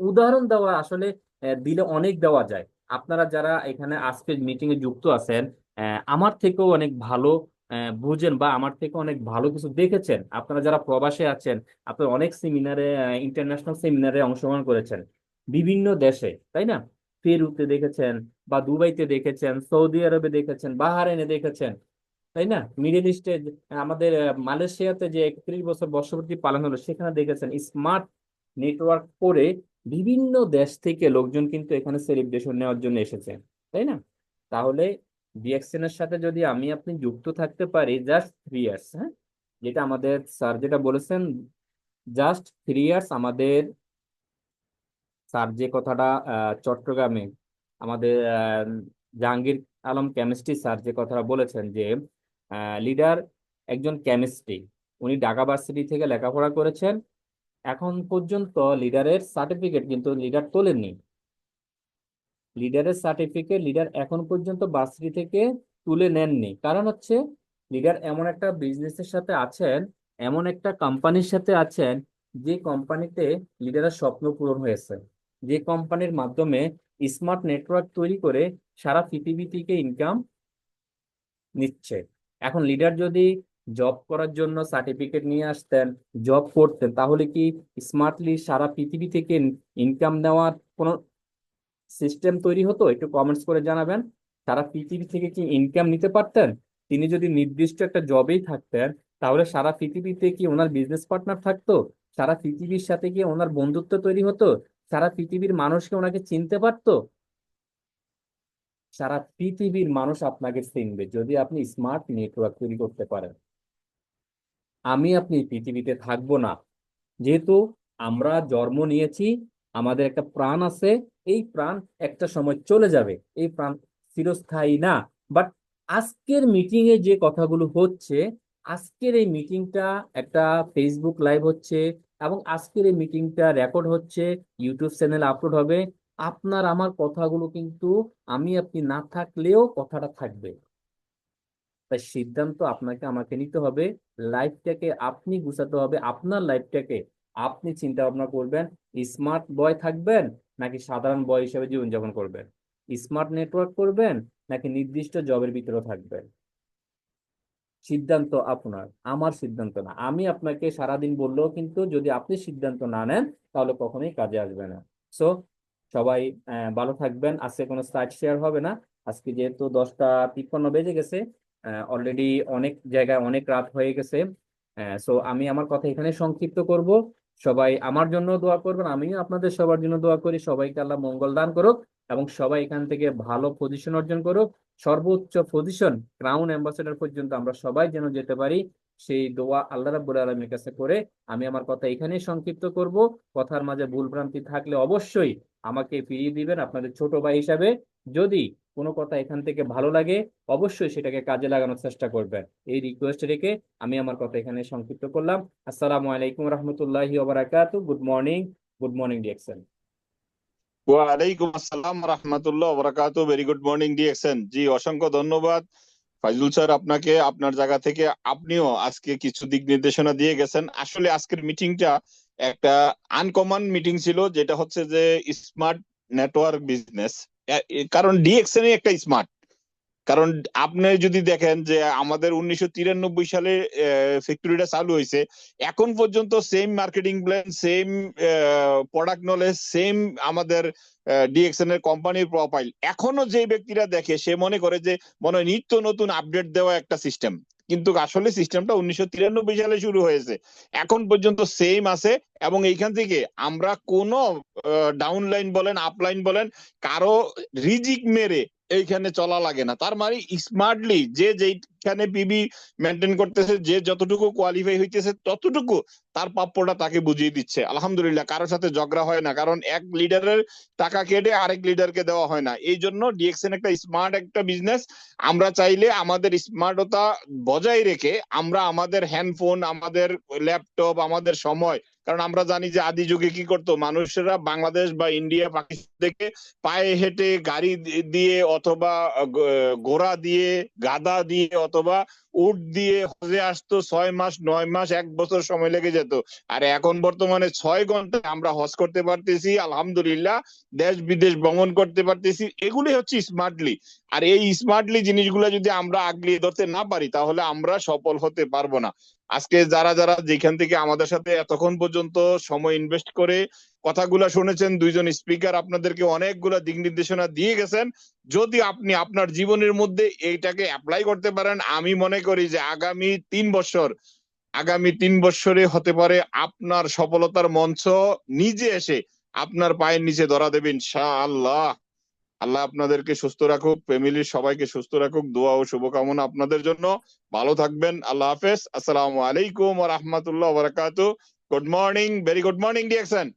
উদাহরণ দেওয়া আসলে দিলে অনেক দেওয়া যায়। আপনারা যারা এখানে আজকের মিটিং এ যুক্ত আছেন, আমার থেকেও অনেক ভালো বুঝেন বা আমার থেকে অনেক ভালো কিছু দেখেছেন। আপনারা যারা প্রবাসে আছেন, আপনারা অনেক সেমিনারে, ইন্টারন্যাশনাল সেমিনারে অংশগ্রহণ করেছেন বিভিন্ন দেশে, তাই না? পেরুতে দেখেছেন, বা দুবাইতে দেখেছেন, সৌদি আরবে দেখেছেন, বাহারাইনে দেখেছেন, তাই না? মিডল ইস্টে আমাদের মালয়েশিয়াতে যে 31 বছর বর্ষপূর্তি পালন হলো, সেখানে দেখেছেন স্মার্ট নেটওয়ার্ক করে বিভিন্ন দেশ থেকে লোকজন কিন্তু এখানে সেলিব্রেশন নেওয়ার জন্য এসেছে, তাই না? তাহলে ডিএক্সএন এর সাথে যদি আমি আপনি যুক্ত থাকতে পারি জাস্ট 3 ইয়ার্স, হ্যাঁ, যেটা আমাদের স্যার যেটা বলেছেন, জাস্ট 3 ইয়ার্স। আমাদের স্যার যে কথাটা চট্টগ্রামে আমাদের জাহাঙ্গীর আলম কেমিস্ট্রি স্যার যে কথাটা বলেছেন যে লিডার একজন কেমিস্ট্রি, উনি ঢাকা ভার্সিটি থেকে লেখাপড়া করেছেন, এখন পর্যন্ত লিডারের সার্টিফিকেট কিন্তু লিডার তোলেননি। লিডারের সার্টিফিকেট লিডার এখন পর্যন্ত ভার্সিটি থেকে তুলে নেননি। কারণ হচ্ছে লিডার এমন একটা বিজনেসের সাথে আছেন, এমন একটা কোম্পানির সাথে আছেন, যে কোম্পানিতে লিডারের স্বপ্ন পূরণ হয়েছে, যে কোম্পানির মাধ্যমে স্মার্ট নেটওয়ার্ক তৈরি করে সারা পৃথিবী থেকে ইনকাম নিচ্ছে। এখন লিডার যদি জব করার জন্য সার্টিফিকেট নিয়ে আসতেন, জব করতেন, তাহলে কি স্মার্টলি সারা পৃথিবী থেকে ইনকাম নেওয়ার কোনো সিস্টেম তৈরি হতো? একটু কমেন্টস করে জানাবেন। সারা পৃথিবী থেকে কি ইনকাম নিতে পারতেন? তিনি যদি নির্দিষ্ট একটা জবেই থাকতেন, তাহলে সারা পৃথিবীতে কি ওনার বিজনেস পার্টনার থাকতো? সারা পৃথিবীর সাথে কি ওনার বন্ধুত্ব তৈরি হতো? সারা পৃথিবীর মানুষকে ওনাকে চিনতে পারতো? সারা পৃথিবীর মানুষ আপনাকে চিনবে যদি আপনি স্মার্ট নেটওয়ার্ক তৈরি করতে পারেন। আমি আপনি এই পৃথিবীতে থাকবো না, যেহেতু আমরা জন্ম নিয়েছি, আমাদের একটা প্রাণ আছে, এই প্রাণ একটা সময় চলে যাবে, এই প্রাণ চিরস্থায়ী না। বাট আজকের মিটিং এ যে কথাগুলো হচ্ছে, আজকের এই মিটিংটা একটা ফেসবুক লাইভ হচ্ছে, এবং আজকের এই মিটিংটা রেকর্ড হচ্ছে, ইউটিউব চ্যানেলে আপলোড হবে। আপনার আমার কথাগুলো কিন্তু আমি আপনি না থাকলেও কথাটা থাকবে। তাই সিদ্ধান্ত আপনাকে আমাকে নিতে হবে, লাইফটাকে আপনি গুছাতে হবে, আপনার লাইফটাকে আপনি চিন্তা ভাবনা করবেন। স্মার্ট বয় থাকবেন নাকি সাধারণ বয় হিসেবে জীবনযাপন করবেন? স্মার্ট নেটওয়ার্ক করবেন নাকি নির্দিষ্ট জবের ভিতরে থাকবেন? সিদ্ধান্ত আপনার, আমার সিদ্ধান্ত না। আমি আপনাকে সারাদিন বললেও কিন্তু যদি আপনি সিদ্ধান্ত না নেন, তাহলে কখনোই কাজে আসবে না। সো সবাই ভালো থাকবেন। আজকে কোনো সাইট শেয়ার হবে না। আজকে যেহেতু 10টা 53 বেজে গেছে, অলরেডি অনেক জায়গায় অনেক রাত হয়ে গেছে। সো আমি আমার কথা এখানে সংক্ষিপ্ত করব। সবাই আমার জন্য দোয়া করবেন, আমিও আপনাদের সবার জন্য দোয়া করি। সবাইকে আল্লাহ মঙ্গল দান করুক এবং সবাই এখান থেকে ভালো পজিশন অর্জন করুক, সর্বোচ্চ পজিশন ক্রাউন অ্যাম্বাসেডর পর্যন্ত আমরা সবাই যেন যেতে পারি, সেই দোয়া আল্লাহ রাব্বুল আলামিনের কাছে করে আমি আমার কথা এখানেই সংক্ষিপ্ত করব। কথার মাঝে ভুল ভ্রান্তি থাকলে অবশ্যই আমাকে ফিরিয়ে দিবেন আপনাদের ছোট ভাই হিসাবে। যদি কোনো কথা এখান থেকে ভালো লাগে, অবশ্যই সেটাকে কাজে লাগানোর চেষ্টা করবেন, এই রিকোয়েস্ট রেখে আমি আমার কথা এখানে সংক্ষিপ্ত করলাম। আসসালামু আলাইকুম রহমতুল্লাহি ওয়া বারাকাতুহু। Good morning, good morning DXN. ওয়ালাইকুম আসসালাম রহমতুল্লাহ বরাকাতু। Very good morning DXN. জি, অসংখ্য ধন্যবাদ ফাইজুল স্যার আপনাকে। আপনার জায়গা থেকে আপনিও আজকে কিছু দিক নির্দেশনা দিয়ে গেছেন। আসলে আজকের মিটিংটা একটা আনকমন মিটিং ছিল, যেটা হচ্ছে যে স্মার্ট নেটওয়ার্ক বিজনেস। কারণ ডিএক্সএন একটা স্মার্ট, কারণ আপনি যদি দেখেন যে আমাদের 1993 সালে ফ্যাক্টরিটা চালু হয়েছে, এখন পর্যন্ত same marketing plan, same product knowledge, same আমাদের ডিএক্সএন এর কোম্পানির প্রোফাইল। এখনো যে ব্যক্তিরা দেখে সে মনে করে যে মনে হয় নিত্য নতুন আপডেট দেওয়া একটা সিস্টেম, কিন্তু আসলে সিস্টেমটা 1993 সালে শুরু হয়েছে, এখন পর্যন্ত সেম আছে। এবং এইখান থেকে আমরা কোনো ডাউনলাইন বলেন আপলাইন বলেন কারো রিজিক মেরে এইখানে চলা লাগে না। তার মানে স্মার্টলি যে যেখানে পিবি মেনটেন করতেছে, যে যতটুকু কোয়ালিফাই হইতেছে ততটুকু তার প্রাপ্যটা তাকে বুঝিয়ে দিচ্ছে। আলহামদুলিল্লাহ, কারোর সাথে ঝগড়া হয় না, কারণ এক লিডারের টাকা কেটে আরেক লিডারকে দেওয়া হয় না। এই জন্য ডিএক্সএন একটা স্মার্ট একটা বিজনেস। আমরা চাইলে আমাদের স্মার্টতা বজায় রেখে আমরা আমাদের হ্যান্ডফোন, আমাদের ল্যাপটপ, আমাদের সময়, কারণ আমরা জানি যে আদি যুগে কি করতো মানুষেরা, বাংলাদেশ বা ইন্ডিয়া পাকিস্তান থেকে পায়ে হেঁটে, গাড়ি দিয়ে অথবা ঘোড়া দিয়ে, গাধা দিয়ে অথবা উট দিয়ে হজে আসতো। 6 মাস 9 মাস 1 বছর সময় লেগে যেত। আর এখন বর্তমানে 6 ঘন্টায় আমরা হজ করতে পারতেছি, আলহামদুলিল্লাহ, দেশ বিদেশ ভ্রমণ করতে পারতেছি। এগুলি হচ্ছে স্মার্টলি। আর এই স্মার্টলি জিনিসগুলো যদি আমরা আগলিয়ে ধরতে না পারি, তাহলে আমরা সফল হতে পারবো না। আজকে যারা যারা যেখান থেকে আমাদের সাথে এতক্ষণ পর্যন্ত সময় ইনভেস্ট করে কথাগুলা শুনেছেন, দুইজন স্পিকার আপনাদেরকে অনেকগুলা দিক নির্দেশনা দিয়ে গেছেন। যদি আপনি আপনার জীবনের মধ্যে এইটাকে অ্যাপ্লাই করতে পারেন, আমি মনে করি যে আগামী 3 বছরে হতে পারে আপনার সফলতার মঞ্চ নিজে এসে আপনার পায়ের নিচে ধরা দেবে ইনশাআল্লাহ। আল্লাহ আপনাদেরকে সুস্থ রাখুক, ফ্যামিলির সবাইকে সুস্থ রাখুক, দোয়া ও শুভকামনা আপনাদের জন্য। ভালো থাকবেন, আল্লাহ হাফেজ, আসসালামু আলাইকুম ওয়া রাহমাতুল্লাহি ওয়া বারাকাতুহু। Good morning, very good morning DXN.